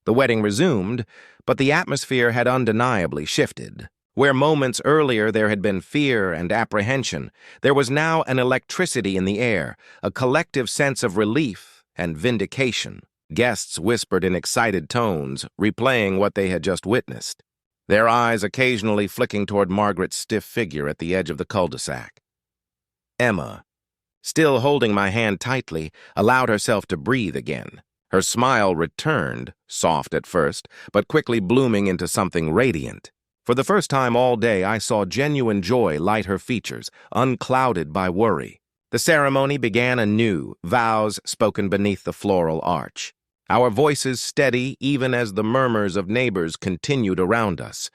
The wedding resumed, but the atmosphere had undeniably shifted. Where moments earlier there had been fear and apprehension, there was now an electricity in the air, a collective sense of relief and vindication. Guests whispered in excited tones, replaying what they had just witnessed, their eyes occasionally flicking toward Margaret's stiff figure at the edge of the cul-de-sac. Emma, still holding my hand tightly, allowed herself to breathe again. Her smile returned, soft at first, but quickly blooming into something radiant. For the first time all day, I saw genuine joy light her features, unclouded by worry. The ceremony began anew, vows spoken beneath the floral arch. Our voices steady even as the murmurs of neighbors continued around us.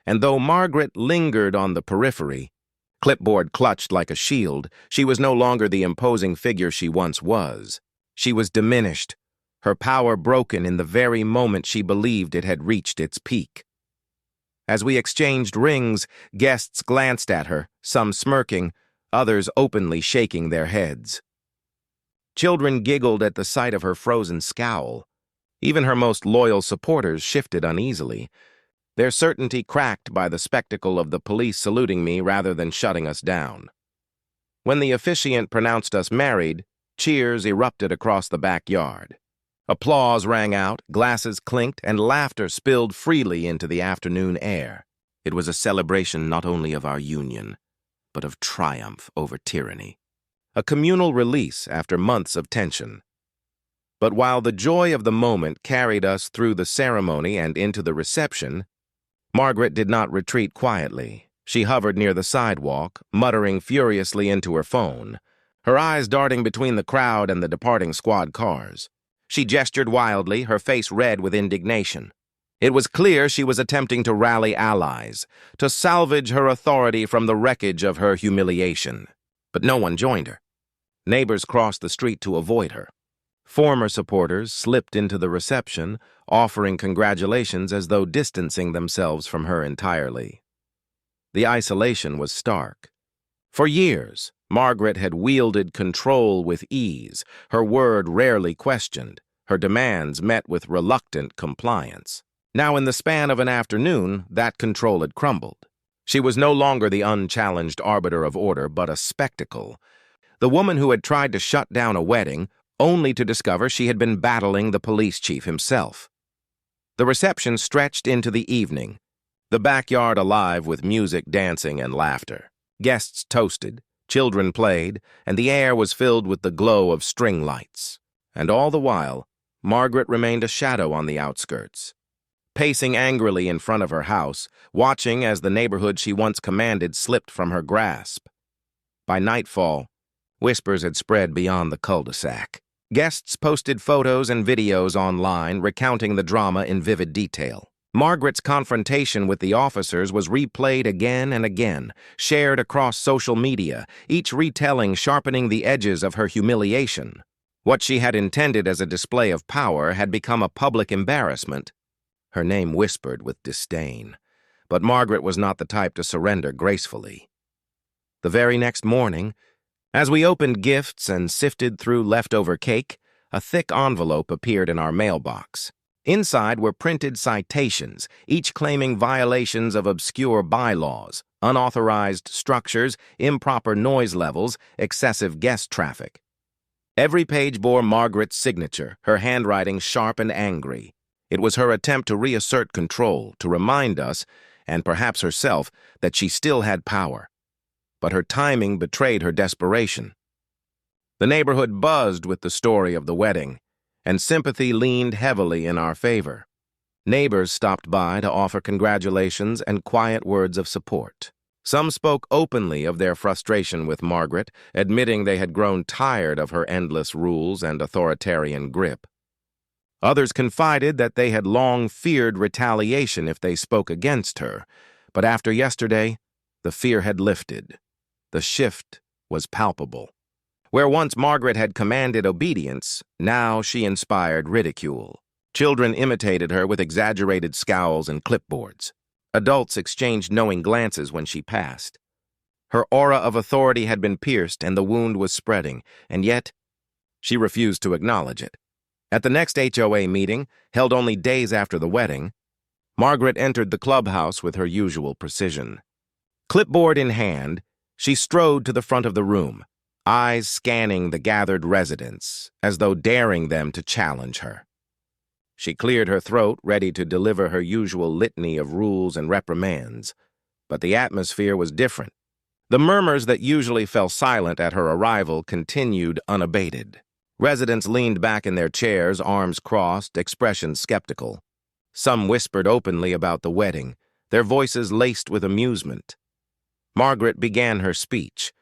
And though Margaret lingered on the periphery, clipboard clutched like a shield, she was no longer the imposing figure she once was. She was diminished, her power broken in the very moment she believed it had reached its peak. As we exchanged rings, guests glanced at her, some smirking, others openly shaking their heads. Children giggled at the sight of her frozen scowl. Even her most loyal supporters shifted uneasily, their certainty cracked by the spectacle of the police saluting me rather than shutting us down. When the officiant pronounced us married, cheers erupted across the backyard. Applause rang out, glasses clinked, and laughter spilled freely into the afternoon air. It was a celebration not only of our union, but of triumph over tyranny. A communal release after months of tension. But while the joy of the moment carried us through the ceremony and into the reception, Margaret did not retreat quietly. She hovered near the sidewalk, muttering furiously into her phone, her eyes darting between the crowd and the departing squad cars. She gestured wildly, her face red with indignation. It was clear she was attempting to rally allies, to salvage her authority from the wreckage of her humiliation. But no one joined her. Neighbors crossed the street to avoid her. Former supporters slipped into the reception, offering congratulations as though distancing themselves from her entirely. The isolation was stark. For years, Margaret had wielded control with ease, her word rarely questioned, her demands met with reluctant compliance. Now, in the span of an afternoon, that control had crumbled. She was no longer the unchallenged arbiter of order, but a spectacle. The woman who had tried to shut down a wedding, only to discover she had been battling the police chief himself. The reception stretched into the evening, the backyard alive with music, dancing, and laughter. Guests toasted, children played, and the air was filled with the glow of string lights. And all the while, Margaret remained a shadow on the outskirts, pacing angrily in front of her house, watching as the neighborhood she once commanded slipped from her grasp. By nightfall, whispers had spread beyond the cul-de-sac. Guests posted photos and videos online recounting the drama in vivid detail. Margaret's confrontation with the officers was replayed again and again, shared across social media, each retelling sharpening the edges of her humiliation. What she had intended as a display of power had become a public embarrassment. Her name whispered with disdain, but Margaret was not the type to surrender gracefully. The very next morning, as we opened gifts and sifted through leftover cake, a thick envelope appeared in our mailbox. Inside were printed citations, each claiming violations of obscure bylaws, unauthorized structures, improper noise levels, excessive guest traffic. Every page bore Margaret's signature, her handwriting sharp and angry. It was her attempt to reassert control, to remind us, and perhaps herself, that she still had power. But her timing betrayed her desperation. The neighborhood buzzed with the story of the wedding, and sympathy leaned heavily in our favor. Neighbors stopped by to offer congratulations and quiet words of support. Some spoke openly of their frustration with Margaret, admitting they had grown tired of her endless rules and authoritarian grip. Others confided that they had long feared retaliation if they spoke against her, but after yesterday, the fear had lifted. The shift was palpable. Where once Margaret had commanded obedience, now she inspired ridicule. Children imitated her with exaggerated scowls and clipboards. Adults exchanged knowing glances when she passed. Her aura of authority had been pierced and the wound was spreading, and yet she refused to acknowledge it. At the next HOA meeting, held only days after the wedding, Margaret entered the clubhouse with her usual precision. Clipboard in hand, she strode to the front of the room, eyes scanning the gathered residents, as though daring them to challenge her. She cleared her throat, ready to deliver her usual litany of rules and reprimands, but the atmosphere was different. The murmurs that usually fell silent at her arrival continued unabated. Residents leaned back in their chairs, arms crossed, expressions skeptical. Some whispered openly about the wedding, their voices laced with amusement. Margaret began her speech,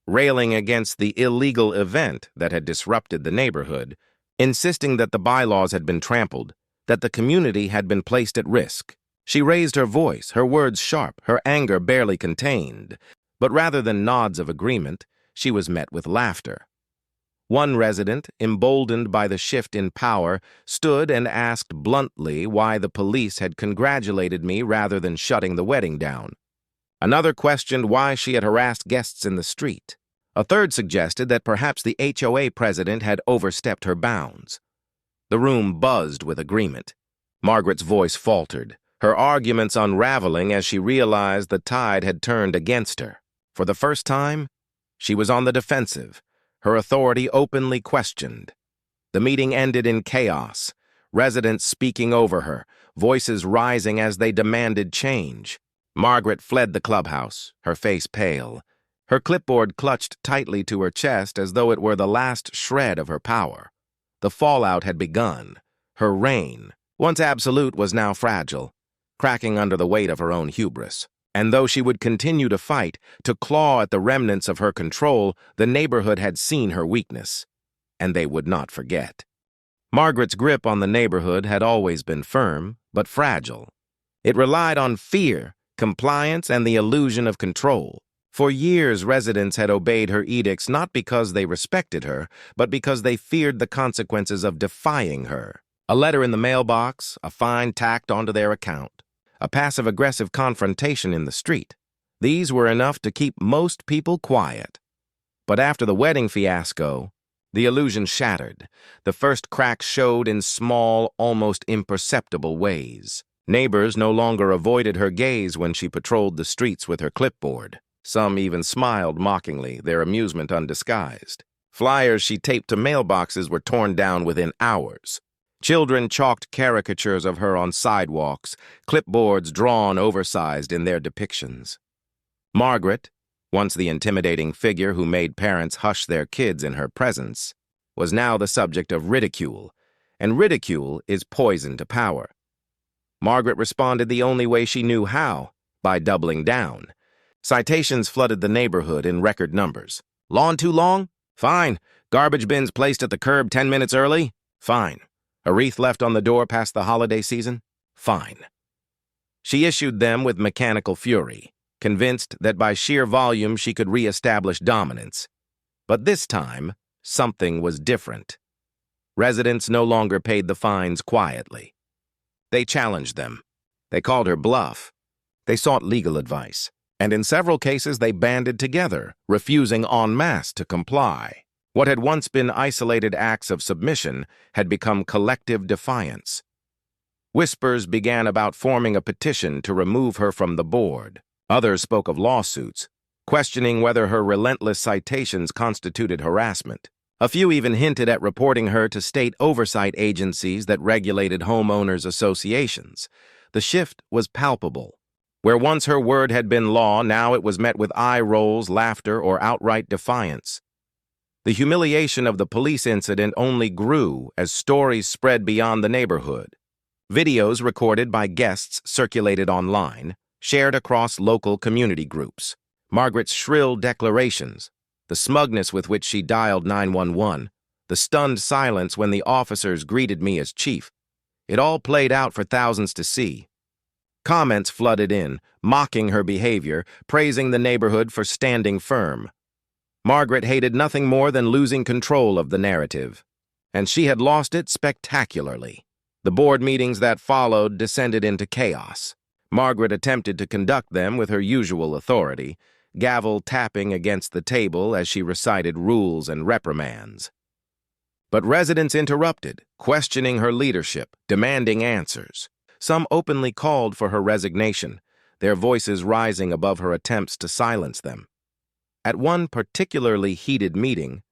railing against the illegal event that had disrupted the neighborhood, insisting that the bylaws had been trampled, that the community had been placed at risk. She raised her voice, her words sharp, her anger barely contained, but rather than nods of agreement, she was met with laughter. One resident, emboldened by the shift in power, stood and asked bluntly why the police had congratulated me rather than shutting the wedding down. Another questioned why she had harassed guests in the street. A third suggested that perhaps the HOA president had overstepped her bounds. The room buzzed with agreement. Margaret's voice faltered, her arguments unraveling as she realized the tide had turned against her. For the first time, she was on the defensive, her authority openly questioned. The meeting ended in chaos, residents speaking over her, voices rising as they demanded change. Margaret fled the clubhouse, her face pale, her clipboard clutched tightly to her chest as though it were the last shred of her power. The fallout had begun. Her reign, once absolute, was now fragile, cracking under the weight of her own hubris. And though she would continue to fight, to claw at the remnants of her control, the neighborhood had seen her weakness, and they would not forget. Margaret's grip on the neighborhood had always been firm, but fragile. It relied on fear, compliance, and the illusion of control. For years, residents had obeyed her edicts not because they respected her, but because they feared the consequences of defying her. A letter in the mailbox, a fine tacked onto their account, a passive-aggressive confrontation in the street. These were enough to keep most people quiet. But after the wedding fiasco, the illusion shattered. The first cracks showed in small, almost imperceptible ways. Neighbors no longer avoided her gaze when she patrolled the streets with her clipboard. Some even smiled mockingly, their amusement undisguised. Flyers she taped to mailboxes were torn down within hours. Children chalked caricatures of her on sidewalks, clipboards drawn oversized in their depictions. Margaret, once the intimidating figure who made parents hush their kids in her presence, was now the subject of ridicule, and ridicule is poison to power. Margaret responded the only way she knew how, by doubling down. Citations flooded the neighborhood in record numbers. Lawn too long? Fine. Garbage bins placed at the curb 10 minutes early? Fine. A wreath left on the door past the holiday season? Fine. She issued them with mechanical fury, convinced that by sheer volume she could re-establish dominance. But this time, something was different. Residents no longer paid the fines quietly. They challenged them. They called her bluff. They sought legal advice. And in several cases they banded together, refusing en masse to comply. What had once been isolated acts of submission had become collective defiance. Whispers began about forming a petition to remove her from the board. Others spoke of lawsuits, questioning whether her relentless citations constituted harassment. A few even hinted at reporting her to state oversight agencies that regulated homeowners' associations. The shift was palpable. Where once her word had been law, now it was met with eye rolls, laughter, or outright defiance. The humiliation of the police incident only grew as stories spread beyond the neighborhood. Videos recorded by guests circulated online, shared across local community groups. Margaret's shrill declarations, the smugness with which she dialed 911, the stunned silence when the officers greeted me as chief. It all played out for thousands to see. Comments flooded in, mocking her behavior, praising the neighborhood for standing firm. Margaret hated nothing more than losing control of the narrative, and she had lost it spectacularly. The board meetings that followed descended into chaos. Margaret attempted to conduct them with her usual authority, gavel tapping against the table as she recited rules and reprimands. But residents interrupted, questioning her leadership, demanding answers. Some openly called for her resignation, their voices rising above her attempts to silence them. At one particularly heated meeting,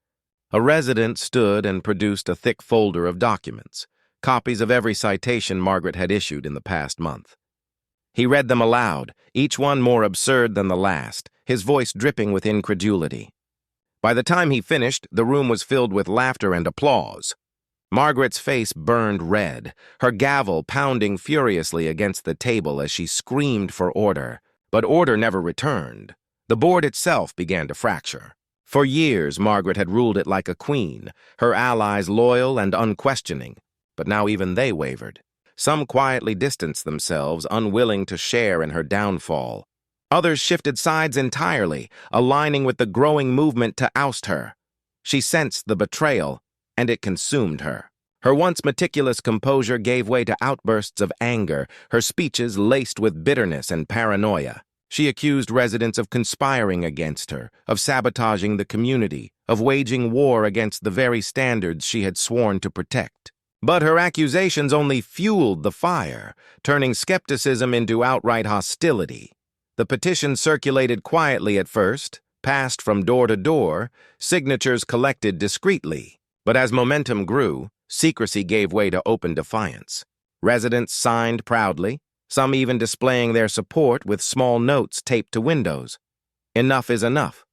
a resident stood and produced a thick folder of documents, copies of every citation Margaret had issued in the past month. He read them aloud, each one more absurd than the last, his voice dripping with incredulity. By the time he finished, the room was filled with laughter and applause. Margaret's face burned red, her gavel pounding furiously against the table as she screamed for order. But order never returned. The board itself began to fracture. For years, Margaret had ruled it like a queen, her allies loyal and unquestioning. But now even they wavered. Some quietly distanced themselves, unwilling to share in her downfall. Others shifted sides entirely, aligning with the growing movement to oust her. She sensed the betrayal, and it consumed her. Her once meticulous composure gave way to outbursts of anger, her speeches laced with bitterness and paranoia. She accused residents of conspiring against her, of sabotaging the community, of waging war against the very standards she had sworn to protect. But her accusations only fueled the fire, turning skepticism into outright hostility. The petition circulated quietly at first, passed from door to door, signatures collected discreetly. But as momentum grew, secrecy gave way to open defiance. Residents signed proudly, some even displaying their support with small notes taped to windows. Enough is enough.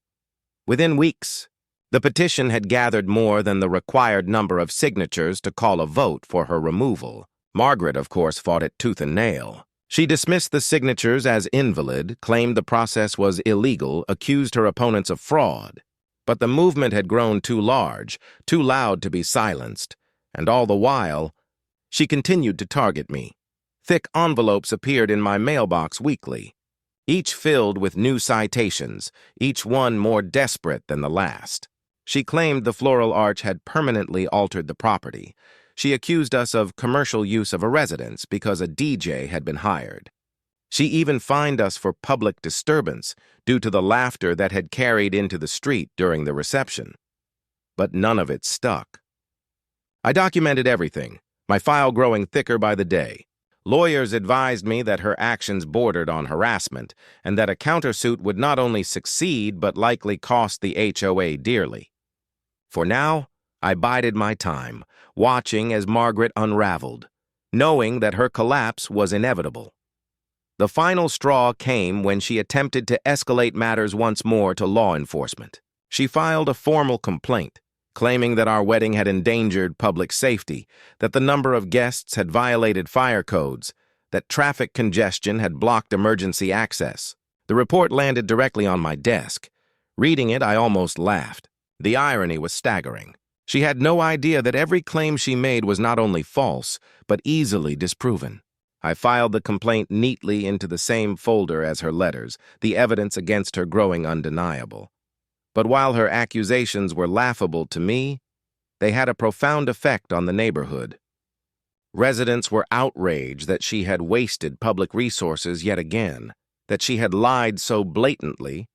Within weeks, the petition had gathered more than the required number of signatures to call a vote for her removal. Margaret, of course, fought it tooth and nail. She dismissed the signatures as invalid, claimed the process was illegal, accused her opponents of fraud. But the movement had grown too large, too loud to be silenced, and all the while, she continued to target me. Thick envelopes appeared in my mailbox weekly, each filled with new citations, each one more desperate than the last. She claimed the floral arch had permanently altered the property. She accused us of commercial use of a residence because a DJ had been hired. She even fined us for public disturbance due to the laughter that had carried into the street during the reception. But none of it stuck. I documented everything, my file growing thicker by the day. Lawyers advised me that her actions bordered on harassment and that a countersuit would not only succeed but likely cost the HOA dearly. For now, I bided my time, watching as Margaret unraveled, knowing that her collapse was inevitable. The final straw came when she attempted to escalate matters once more to law enforcement. She filed a formal complaint, claiming that our wedding had endangered public safety, that the number of guests had violated fire codes, that traffic congestion had blocked emergency access. The report landed directly on my desk. Reading it, I almost laughed. The irony was staggering. She had no idea that every claim she made was not only false, but easily disproven. I filed the complaint neatly into the same folder as her letters, the evidence against her growing undeniable. But while her accusations were laughable to me, they had a profound effect on the neighborhood. Residents were outraged that she had wasted public resources yet again, that she had lied so blatantly,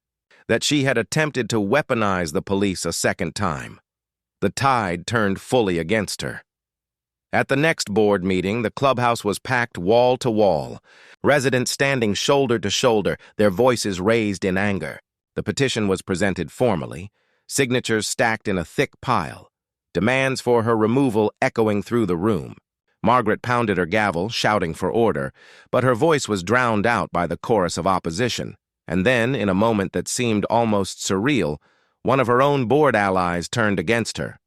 that she had attempted to weaponize the police a second time. The tide turned fully against her. At the next board meeting, the clubhouse was packed wall to wall, residents standing shoulder to shoulder, their voices raised in anger. The petition was presented formally, signatures stacked in a thick pile, demands for her removal echoing through the room. Margaret pounded her gavel, shouting for order, but her voice was drowned out by the chorus of opposition. And then, in a moment that seemed almost surreal, one of her own board allies turned against her.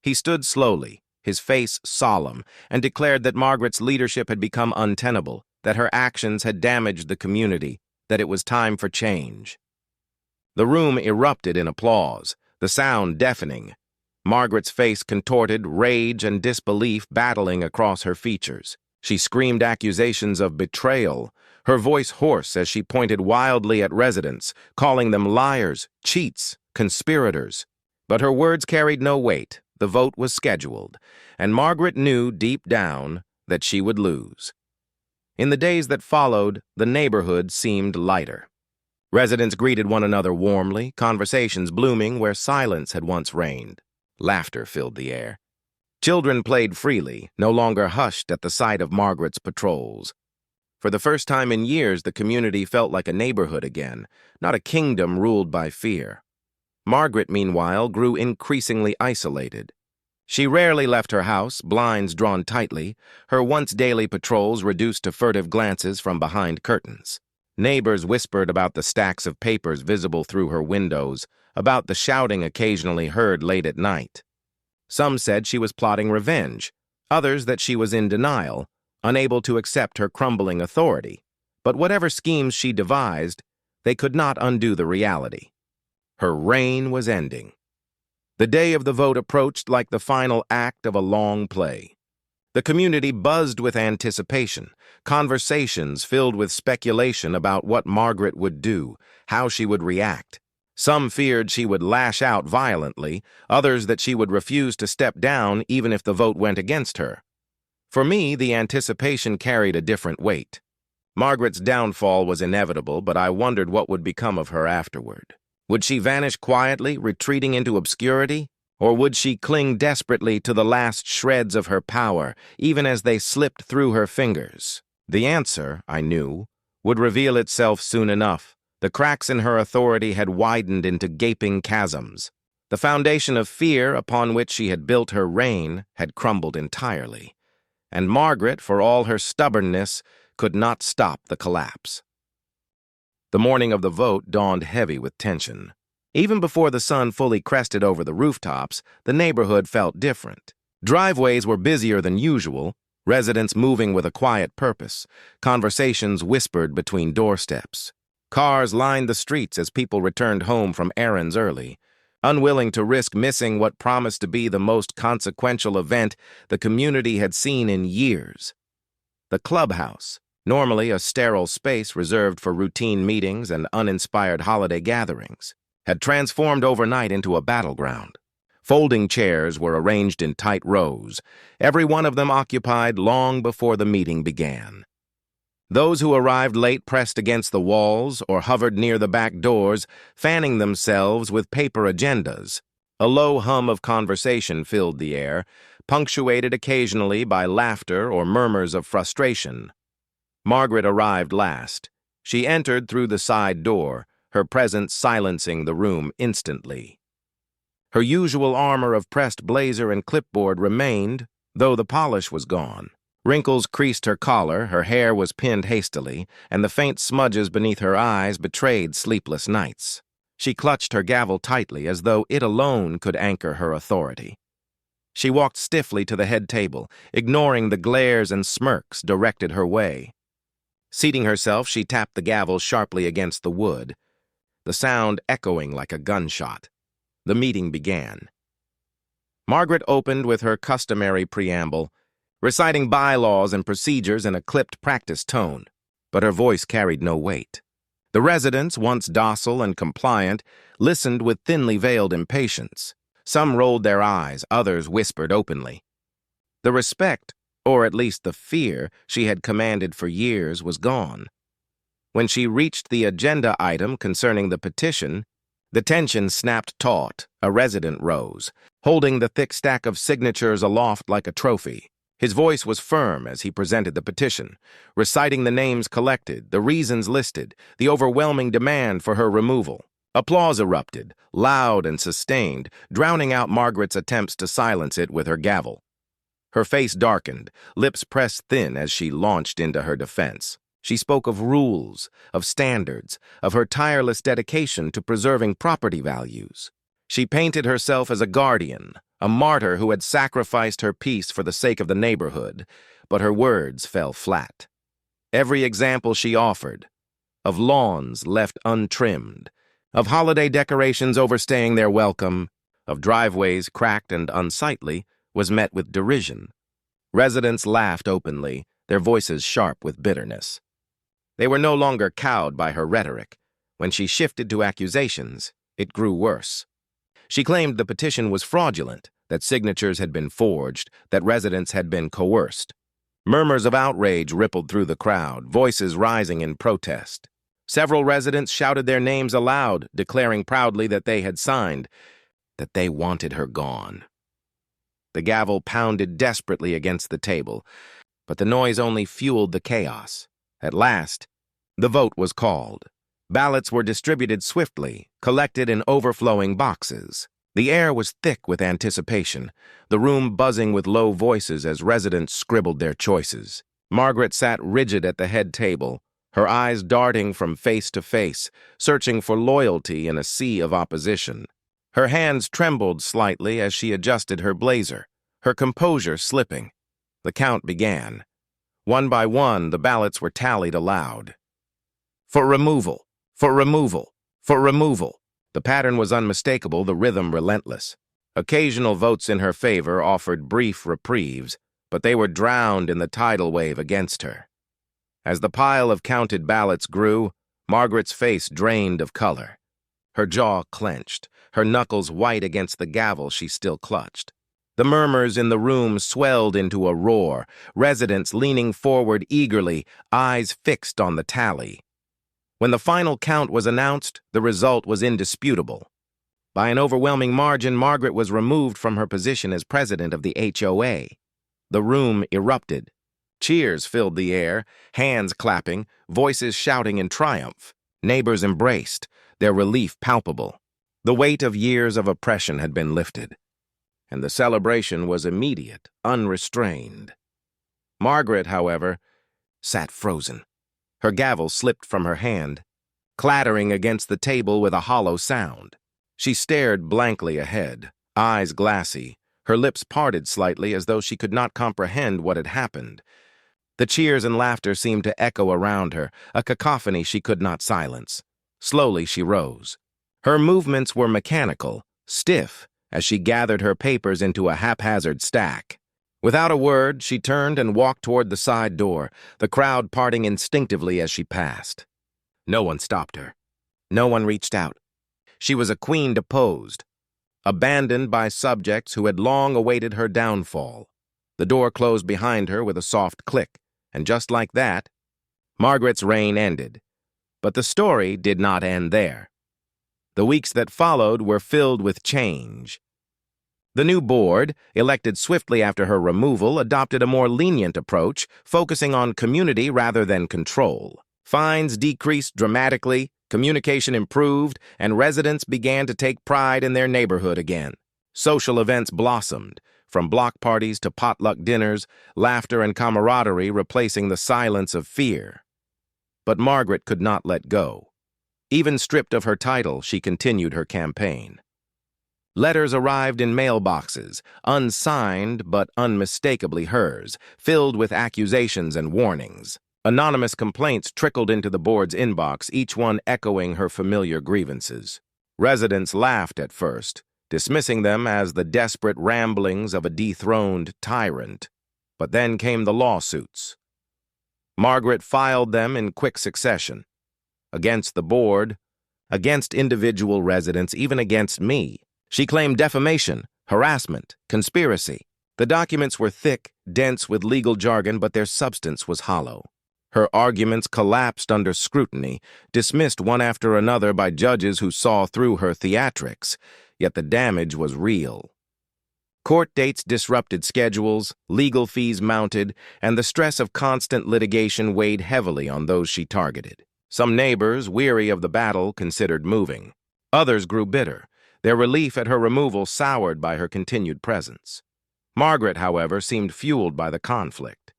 He stood slowly, his face solemn, and declared that Margaret's leadership had become untenable, that her actions had damaged the community, that it was time for change. The room erupted in applause, the sound deafening. Margaret's face contorted, rage and disbelief battling across her features. She screamed accusations of betrayal, her voice hoarse as she pointed wildly at residents, calling them liars, cheats, conspirators. But her words carried no weight. The vote was scheduled, and Margaret knew deep down that she would lose. In the days that followed, the neighborhood seemed lighter. Residents greeted one another warmly, conversations blooming where silence had once reigned. Laughter filled the air. Children played freely, no longer hushed at the sight of Margaret's patrols. For the first time in years, the community felt like a neighborhood again, not a kingdom ruled by fear. Margaret, meanwhile, grew increasingly isolated. She rarely left her house, blinds drawn tightly, her once-daily patrols reduced to furtive glances from behind curtains. Neighbors whispered about the stacks of papers visible through her windows, about the shouting occasionally heard late at night. Some said she was plotting revenge, others that she was in denial, unable to accept her crumbling authority. But whatever schemes she devised, they could not undo the reality. Her reign was ending. The day of the vote approached like the final act of a long play. The community buzzed with anticipation, conversations filled with speculation about what Margaret would do, how she would react. Some feared she would lash out violently, others that she would refuse to step down even if the vote went against her. For me, the anticipation carried a different weight. Margaret's downfall was inevitable, but I wondered what would become of her afterward. Would she vanish quietly, retreating into obscurity? Or would she cling desperately to the last shreds of her power, even as they slipped through her fingers? The answer, I knew, would reveal itself soon enough. The cracks in her authority had widened into gaping chasms. The foundation of fear upon which she had built her reign had crumbled entirely. And Margaret, for all her stubbornness, could not stop the collapse. The morning of the vote dawned heavy with tension. Even before the sun fully crested over the rooftops, the neighborhood felt different. Driveways were busier than usual, residents moving with a quiet purpose, conversations whispered between doorsteps. Cars lined the streets as people returned home from errands early. Unwilling to risk missing what promised to be the most consequential event the community had seen in years. The clubhouse, normally a sterile space reserved for routine meetings and uninspired holiday gatherings, had transformed overnight into a battleground. Folding chairs were arranged in tight rows, every one of them occupied long before the meeting began. Those who arrived late pressed against the walls or hovered near the back doors, fanning themselves with paper agendas. A low hum of conversation filled the air, punctuated occasionally by laughter or murmurs of frustration. Margaret arrived last. She entered through the side door, her presence silencing the room instantly. Her usual armor of pressed blazer and clipboard remained, though the polish was gone. Wrinkles creased her collar, her hair was pinned hastily, and the faint smudges beneath her eyes betrayed sleepless nights. She clutched her gavel tightly as though it alone could anchor her authority. She walked stiffly to the head table, ignoring the glares and smirks directed her way. Seating herself, she tapped the gavel sharply against the wood, the sound echoing like a gunshot. The meeting began. Margaret opened with her customary preamble, reciting bylaws and procedures in a clipped practice tone, but her voice carried no weight. The residents, once docile and compliant, listened with thinly veiled impatience. Some rolled their eyes, others whispered openly. The respect, or at least the fear, she had commanded for years was gone. When she reached the agenda item concerning the petition, the tension snapped taut. A resident rose, holding the thick stack of signatures aloft like a trophy. His voice was firm as he presented the petition, reciting the names collected, the reasons listed, the overwhelming demand for her removal. Applause erupted, loud and sustained, drowning out Margaret's attempts to silence it with her gavel. Her face darkened, lips pressed thin as she launched into her defense. She spoke of rules, of standards, of her tireless dedication to preserving property values. She painted herself as a guardian, a martyr who had sacrificed her peace for the sake of the neighborhood, but her words fell flat. Every example she offered, of lawns left untrimmed, of holiday decorations overstaying their welcome, of driveways cracked and unsightly, was met with derision. Residents laughed openly, their voices sharp with bitterness. They were no longer cowed by her rhetoric. When she shifted to accusations, it grew worse. She claimed the petition was fraudulent, that signatures had been forged, that residents had been coerced. Murmurs of outrage rippled through the crowd, voices rising in protest. Several residents shouted their names aloud, declaring proudly that they had signed, that they wanted her gone. The gavel pounded desperately against the table, but the noise only fueled the chaos. At last, the vote was called. Ballots were distributed swiftly, collected in overflowing boxes. The air was thick with anticipation, the room buzzing with low voices as residents scribbled their choices. Margaret sat rigid at the head table, her eyes darting from face to face, searching for loyalty in a sea of opposition. Her hands trembled slightly as she adjusted her blazer, her composure slipping. The count began. One by one, the ballots were tallied aloud. For removal, for removal, for removal. The pattern was unmistakable, the rhythm relentless. Occasional votes in her favor offered brief reprieves, but they were drowned in the tidal wave against her. As the pile of counted ballots grew, Margaret's face drained of color. Her jaw clenched, her knuckles white against the gavel she still clutched. The murmurs in the room swelled into a roar, residents leaning forward eagerly, eyes fixed on the tally. When the final count was announced, the result was indisputable. By an overwhelming margin, Margaret was removed from her position as president of the HOA. The room erupted. Cheers filled the air, hands clapping, voices shouting in triumph. Neighbors embraced, their relief palpable. The weight of years of oppression had been lifted, and the celebration was immediate, unrestrained. Margaret, however, sat frozen. Her gavel slipped from her hand, clattering against the table with a hollow sound. She stared blankly ahead, eyes glassy, her lips parted slightly as though she could not comprehend what had happened. The cheers and laughter seemed to echo around her, a cacophony she could not silence. Slowly she rose. Her movements were mechanical, stiff, as she gathered her papers into a haphazard stack. Without a word, she turned and walked toward the side door, the crowd parting instinctively as she passed. No one stopped her. No one reached out. She was a queen deposed, abandoned by subjects who had long awaited her downfall. The door closed behind her with a soft click, and just like that, Margaret's reign ended. But the story did not end there. The weeks that followed were filled with change. The new board, elected swiftly after her removal, adopted a more lenient approach, focusing on community rather than control. Fines decreased dramatically, communication improved, and residents began to take pride in their neighborhood again. Social events blossomed, from block parties to potluck dinners, laughter and camaraderie replacing the silence of fear. But Margaret could not let go. Even stripped of her title, she continued her campaign. Letters arrived in mailboxes, unsigned but unmistakably hers, filled with accusations and warnings. Anonymous complaints trickled into the board's inbox, each one echoing her familiar grievances. Residents laughed at first, dismissing them as the desperate ramblings of a dethroned tyrant. But then came the lawsuits. Margaret filed them in quick succession. Against the board, against individual residents, even against me. She claimed defamation, harassment, conspiracy. The documents were thick, dense with legal jargon, but their substance was hollow. Her arguments collapsed under scrutiny, dismissed one after another by judges who saw through her theatrics, yet the damage was real. Court dates disrupted schedules, legal fees mounted, and the stress of constant litigation weighed heavily on those she targeted. Some neighbors, weary of the battle, considered moving. Others grew bitter, their relief at her removal soured by her continued presence. Margaret, however, seemed fueled by the conflict.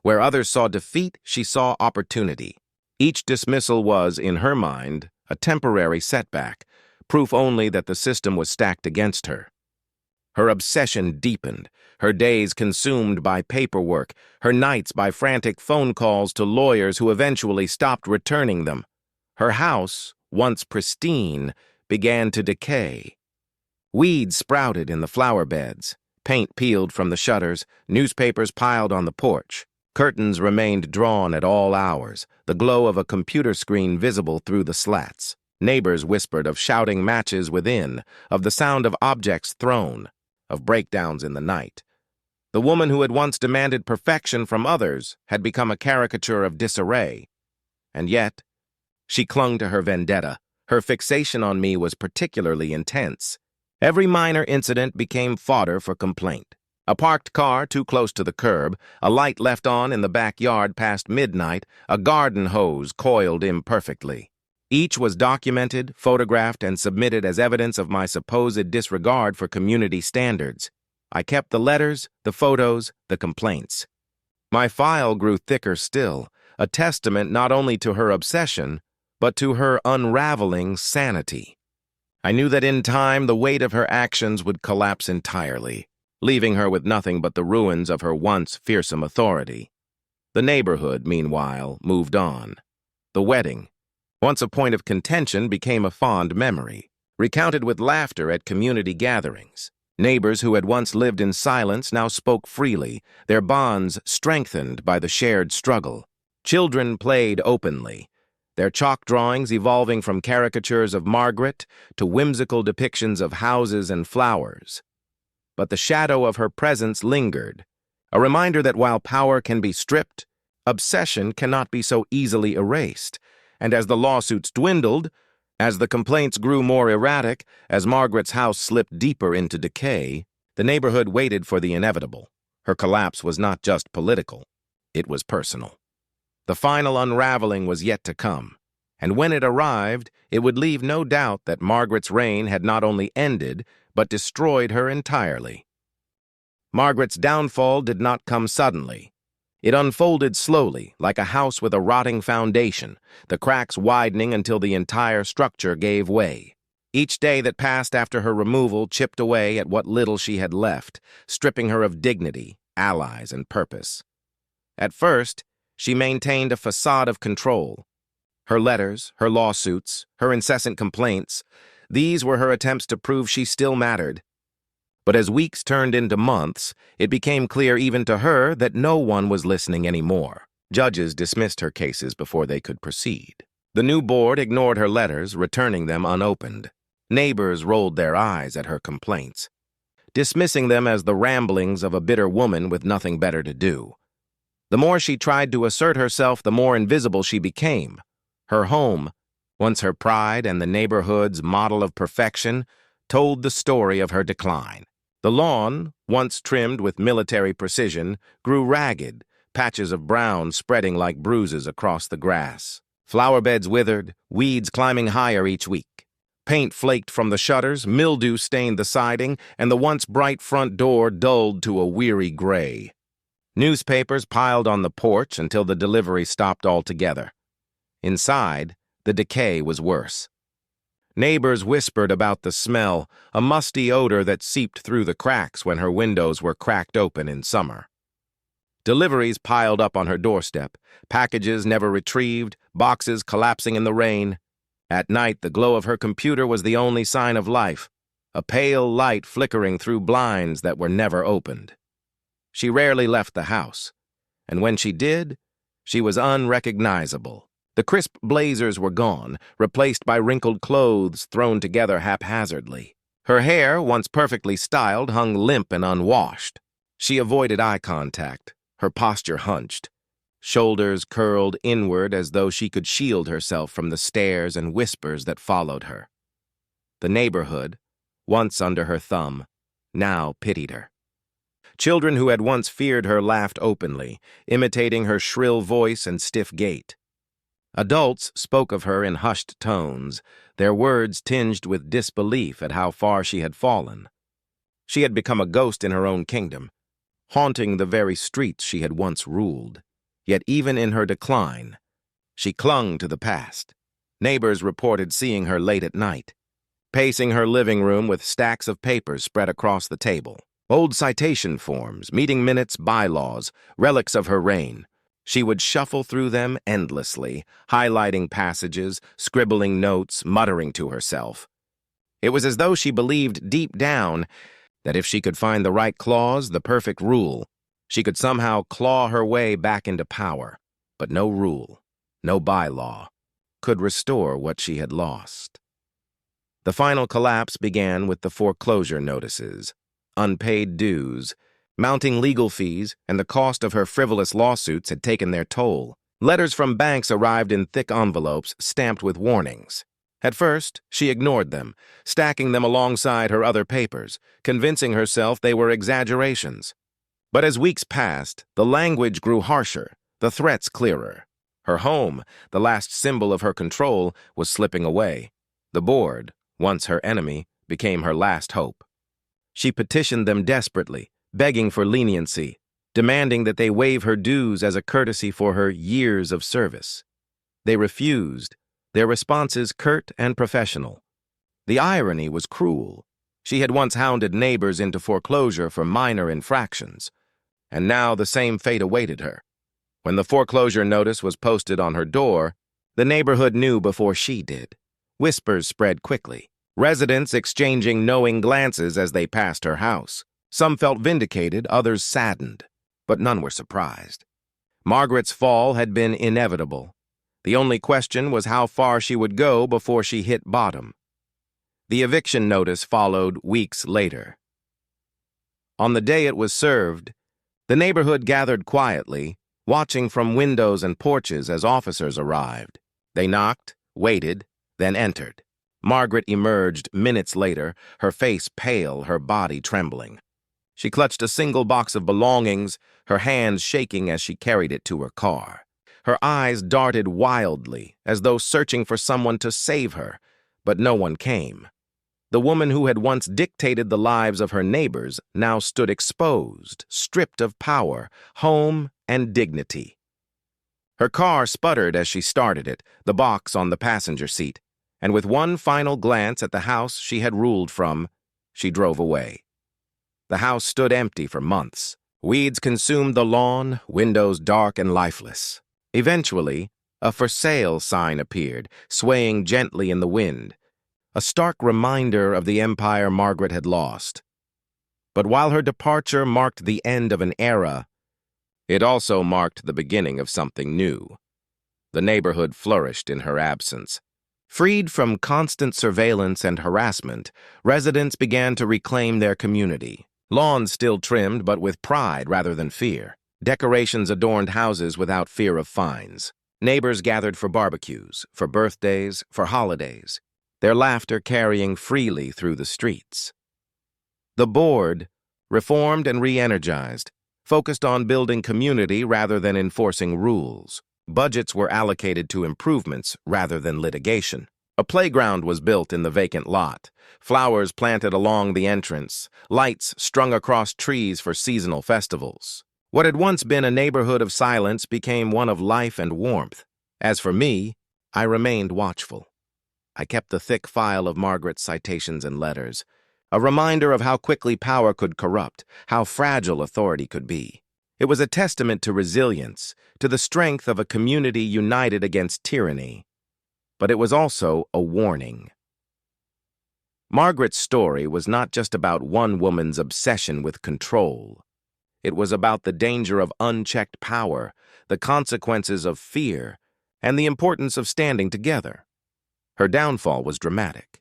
Where others saw defeat, she saw opportunity. Each dismissal was, in her mind, a temporary setback, proof only that the system was stacked against her. Her obsession deepened, her days consumed by paperwork, her nights by frantic phone calls to lawyers who eventually stopped returning them. Her house, once pristine, began to decay. Weeds sprouted in the flower beds, paint peeled from the shutters, newspapers piled on the porch. Curtains remained drawn at all hours, the glow of a computer screen visible through the slats. Neighbors whispered of shouting matches within, of the sound of objects thrown, of breakdowns in the night. The woman who had once demanded perfection from others had become a caricature of disarray. And yet, she clung to her vendetta. Her fixation on me was particularly intense. Every minor incident became fodder for complaint. A parked car too close to the curb, a light left on in the backyard past midnight, a garden hose coiled imperfectly. Each was documented, photographed, and submitted as evidence of my supposed disregard for community standards. I kept the letters, the photos, the complaints. My file grew thicker still, a testament not only to her obsession, but to her unraveling sanity. I knew that in time the weight of her actions would collapse entirely, leaving her with nothing but the ruins of her once fearsome authority. The neighborhood, meanwhile, moved on. The wedding, once a point of contention, became a fond memory, recounted with laughter at community gatherings. Neighbors who had once lived in silence now spoke freely, their bonds strengthened by the shared struggle. Children played openly, their chalk drawings evolving from caricatures of Margaret to whimsical depictions of houses and flowers. But the shadow of her presence lingered, a reminder that while power can be stripped, obsession cannot be so easily erased. And as the lawsuits dwindled, as the complaints grew more erratic, as Margaret's house slipped deeper into decay, the neighborhood waited for the inevitable. Her collapse was not just political, it was personal. The final unraveling was yet to come, and when it arrived, it would leave no doubt that Margaret's reign had not only ended, but destroyed her entirely. Margaret's downfall did not come suddenly. It unfolded slowly, like a house with a rotting foundation, the cracks widening until the entire structure gave way. Each day that passed after her removal chipped away at what little she had left, stripping her of dignity, allies, and purpose. At first, she maintained a facade of control. Her letters, her lawsuits, her incessant complaints, these were her attempts to prove she still mattered. But as weeks turned into months, it became clear even to her that no one was listening anymore. Judges dismissed her cases before they could proceed. The new board ignored her letters, returning them unopened. Neighbors rolled their eyes at her complaints, dismissing them as the ramblings of a bitter woman with nothing better to do. The more she tried to assert herself, the more invisible she became. Her home, once her pride and the neighborhood's model of perfection, told the story of her decline. The lawn, once trimmed with military precision, grew ragged, patches of brown spreading like bruises across the grass. Flower beds withered, weeds climbing higher each week. Paint flaked from the shutters, mildew stained the siding, and the once bright front door dulled to a weary gray. Newspapers piled on the porch until the delivery stopped altogether. Inside, the decay was worse. Neighbors whispered about the smell, a musty odor that seeped through the cracks when her windows were cracked open in summer. Deliveries piled up on her doorstep, packages never retrieved, boxes collapsing in the rain. At night, the glow of her computer was the only sign of life, a pale light flickering through blinds that were never opened. She rarely left the house, and when she did, she was unrecognizable. The crisp blazers were gone, replaced by wrinkled clothes thrown together haphazardly. Her hair, once perfectly styled, hung limp and unwashed. She avoided eye contact, her posture hunched, shoulders curled inward as though she could shield herself from the stares and whispers that followed her. The neighborhood, once under her thumb, now pitied her. Children who had once feared her laughed openly, imitating her shrill voice and stiff gait. Adults spoke of her in hushed tones, their words tinged with disbelief at how far she had fallen. She had become a ghost in her own kingdom, haunting the very streets she had once ruled. Yet even in her decline, she clung to the past. Neighbors reported seeing her late at night, pacing her living room with stacks of papers spread across the table. Old citation forms, meeting minutes, bylaws, relics of her reign. She would shuffle through them endlessly, highlighting passages, scribbling notes, muttering to herself. It was as though she believed deep down that if she could find the right clause, the perfect rule, she could somehow claw her way back into power. But no rule, no bylaw, could restore what she had lost. The final collapse began with the foreclosure notices, unpaid dues, mounting legal fees, and the cost of her frivolous lawsuits had taken their toll. Letters from banks arrived in thick envelopes stamped with warnings. At first, she ignored them, stacking them alongside her other papers, convincing herself they were exaggerations. But as weeks passed, the language grew harsher, the threats clearer. Her home, the last symbol of her control, was slipping away. The board, once her enemy, became her last hope. She petitioned them desperately, begging for leniency, demanding that they waive her dues as a courtesy for her years of service. They refused, their responses curt and professional. The irony was cruel. She had once hounded neighbors into foreclosure for minor infractions, and now the same fate awaited her. When the foreclosure notice was posted on her door, the neighborhood knew before she did. Whispers spread quickly, residents exchanging knowing glances as they passed her house. Some felt vindicated, others saddened, but none were surprised. Margaret's fall had been inevitable. The only question was how far she would go before she hit bottom. The eviction notice followed weeks later. On the day it was served, the neighborhood gathered quietly, watching from windows and porches as officers arrived. They knocked, waited, then entered. Margaret emerged minutes later, her face pale, her body trembling. She clutched a single box of belongings, her hands shaking as she carried it to her car. Her eyes darted wildly, as though searching for someone to save her, but no one came. The woman who had once dictated the lives of her neighbors now stood exposed, stripped of power, home, and dignity. Her car sputtered as she started it, the box on the passenger seat, and with one final glance at the house she had ruled from, she drove away. The house stood empty for months. Weeds consumed the lawn, windows dark and lifeless. Eventually, a for sale sign appeared, swaying gently in the wind, a stark reminder of the empire Margaret had lost. But while her departure marked the end of an era, it also marked the beginning of something new. The neighborhood flourished in her absence. Freed from constant surveillance and harassment, residents began to reclaim their community. Lawns still trimmed, but with pride rather than fear. Decorations adorned houses without fear of fines. Neighbors gathered for barbecues, for birthdays, for holidays, their laughter carrying freely through the streets. The board, reformed and re-energized, focused on building community rather than enforcing rules. Budgets were allocated to improvements rather than litigation. A playground was built in the vacant lot, flowers planted along the entrance, lights strung across trees for seasonal festivals. What had once been a neighborhood of silence became one of life and warmth. As for me, I remained watchful. I kept the thick file of Margaret's citations and letters, a reminder of how quickly power could corrupt, how fragile authority could be. It was a testament to resilience, to the strength of a community united against tyranny. But it was also a warning. Margaret's story was not just about one woman's obsession with control. It was about the danger of unchecked power, the consequences of fear, and the importance of standing together. Her downfall was dramatic,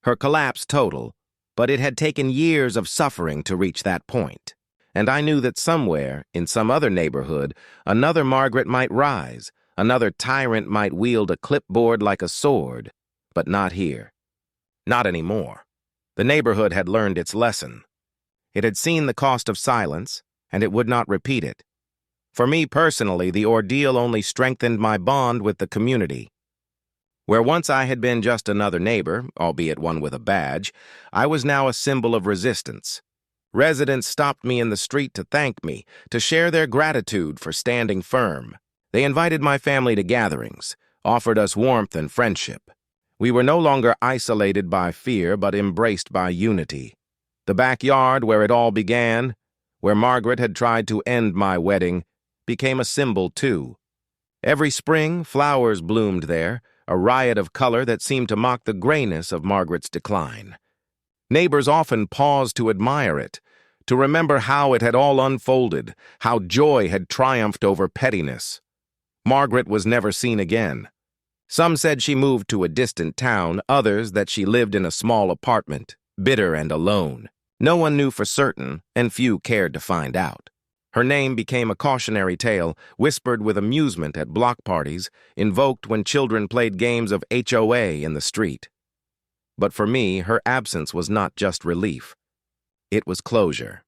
her collapse total, but it had taken years of suffering to reach that point. And I knew that somewhere, in some other neighborhood, another Margaret might rise, another tyrant might wield a clipboard like a sword, but not here. Not anymore. The neighborhood had learned its lesson. It had seen the cost of silence, and it would not repeat it. For me personally, the ordeal only strengthened my bond with the community. Where once I had been just another neighbor, albeit one with a badge, I was now a symbol of resistance. Residents stopped me in the street to thank me, to share their gratitude for standing firm. They invited my family to gatherings, offered us warmth and friendship. We were no longer isolated by fear, but embraced by unity. The backyard where it all began, where Margaret had tried to end my wedding, became a symbol too. Every spring, flowers bloomed there, a riot of color that seemed to mock the grayness of Margaret's decline. Neighbors often paused to admire it, to remember how it had all unfolded, how joy had triumphed over pettiness. Margaret was never seen again. Some said she moved to a distant town, others that she lived in a small apartment, bitter and alone. No one knew for certain, and few cared to find out. Her name became a cautionary tale, whispered with amusement at block parties, invoked when children played games of HOA in the street. But for me, her absence was not just relief. It was closure.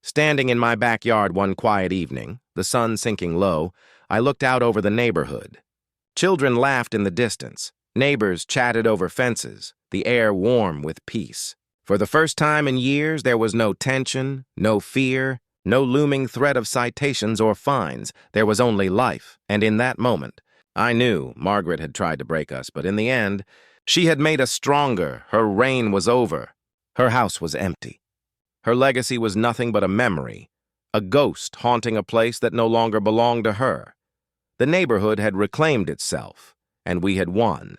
Standing in my backyard one quiet evening, the sun sinking low, I looked out over the neighborhood. Children laughed in the distance. Neighbors chatted over fences, the air warm with peace. For the first time in years, there was no tension, no fear, no looming threat of citations or fines. There was only life, and in that moment, I knew Margaret had tried to break us, but in the end, she had made us stronger. Her reign was over. Her house was empty. Her legacy was nothing but a memory, a ghost haunting a place that no longer belonged to her. The neighborhood had reclaimed itself, and we had won.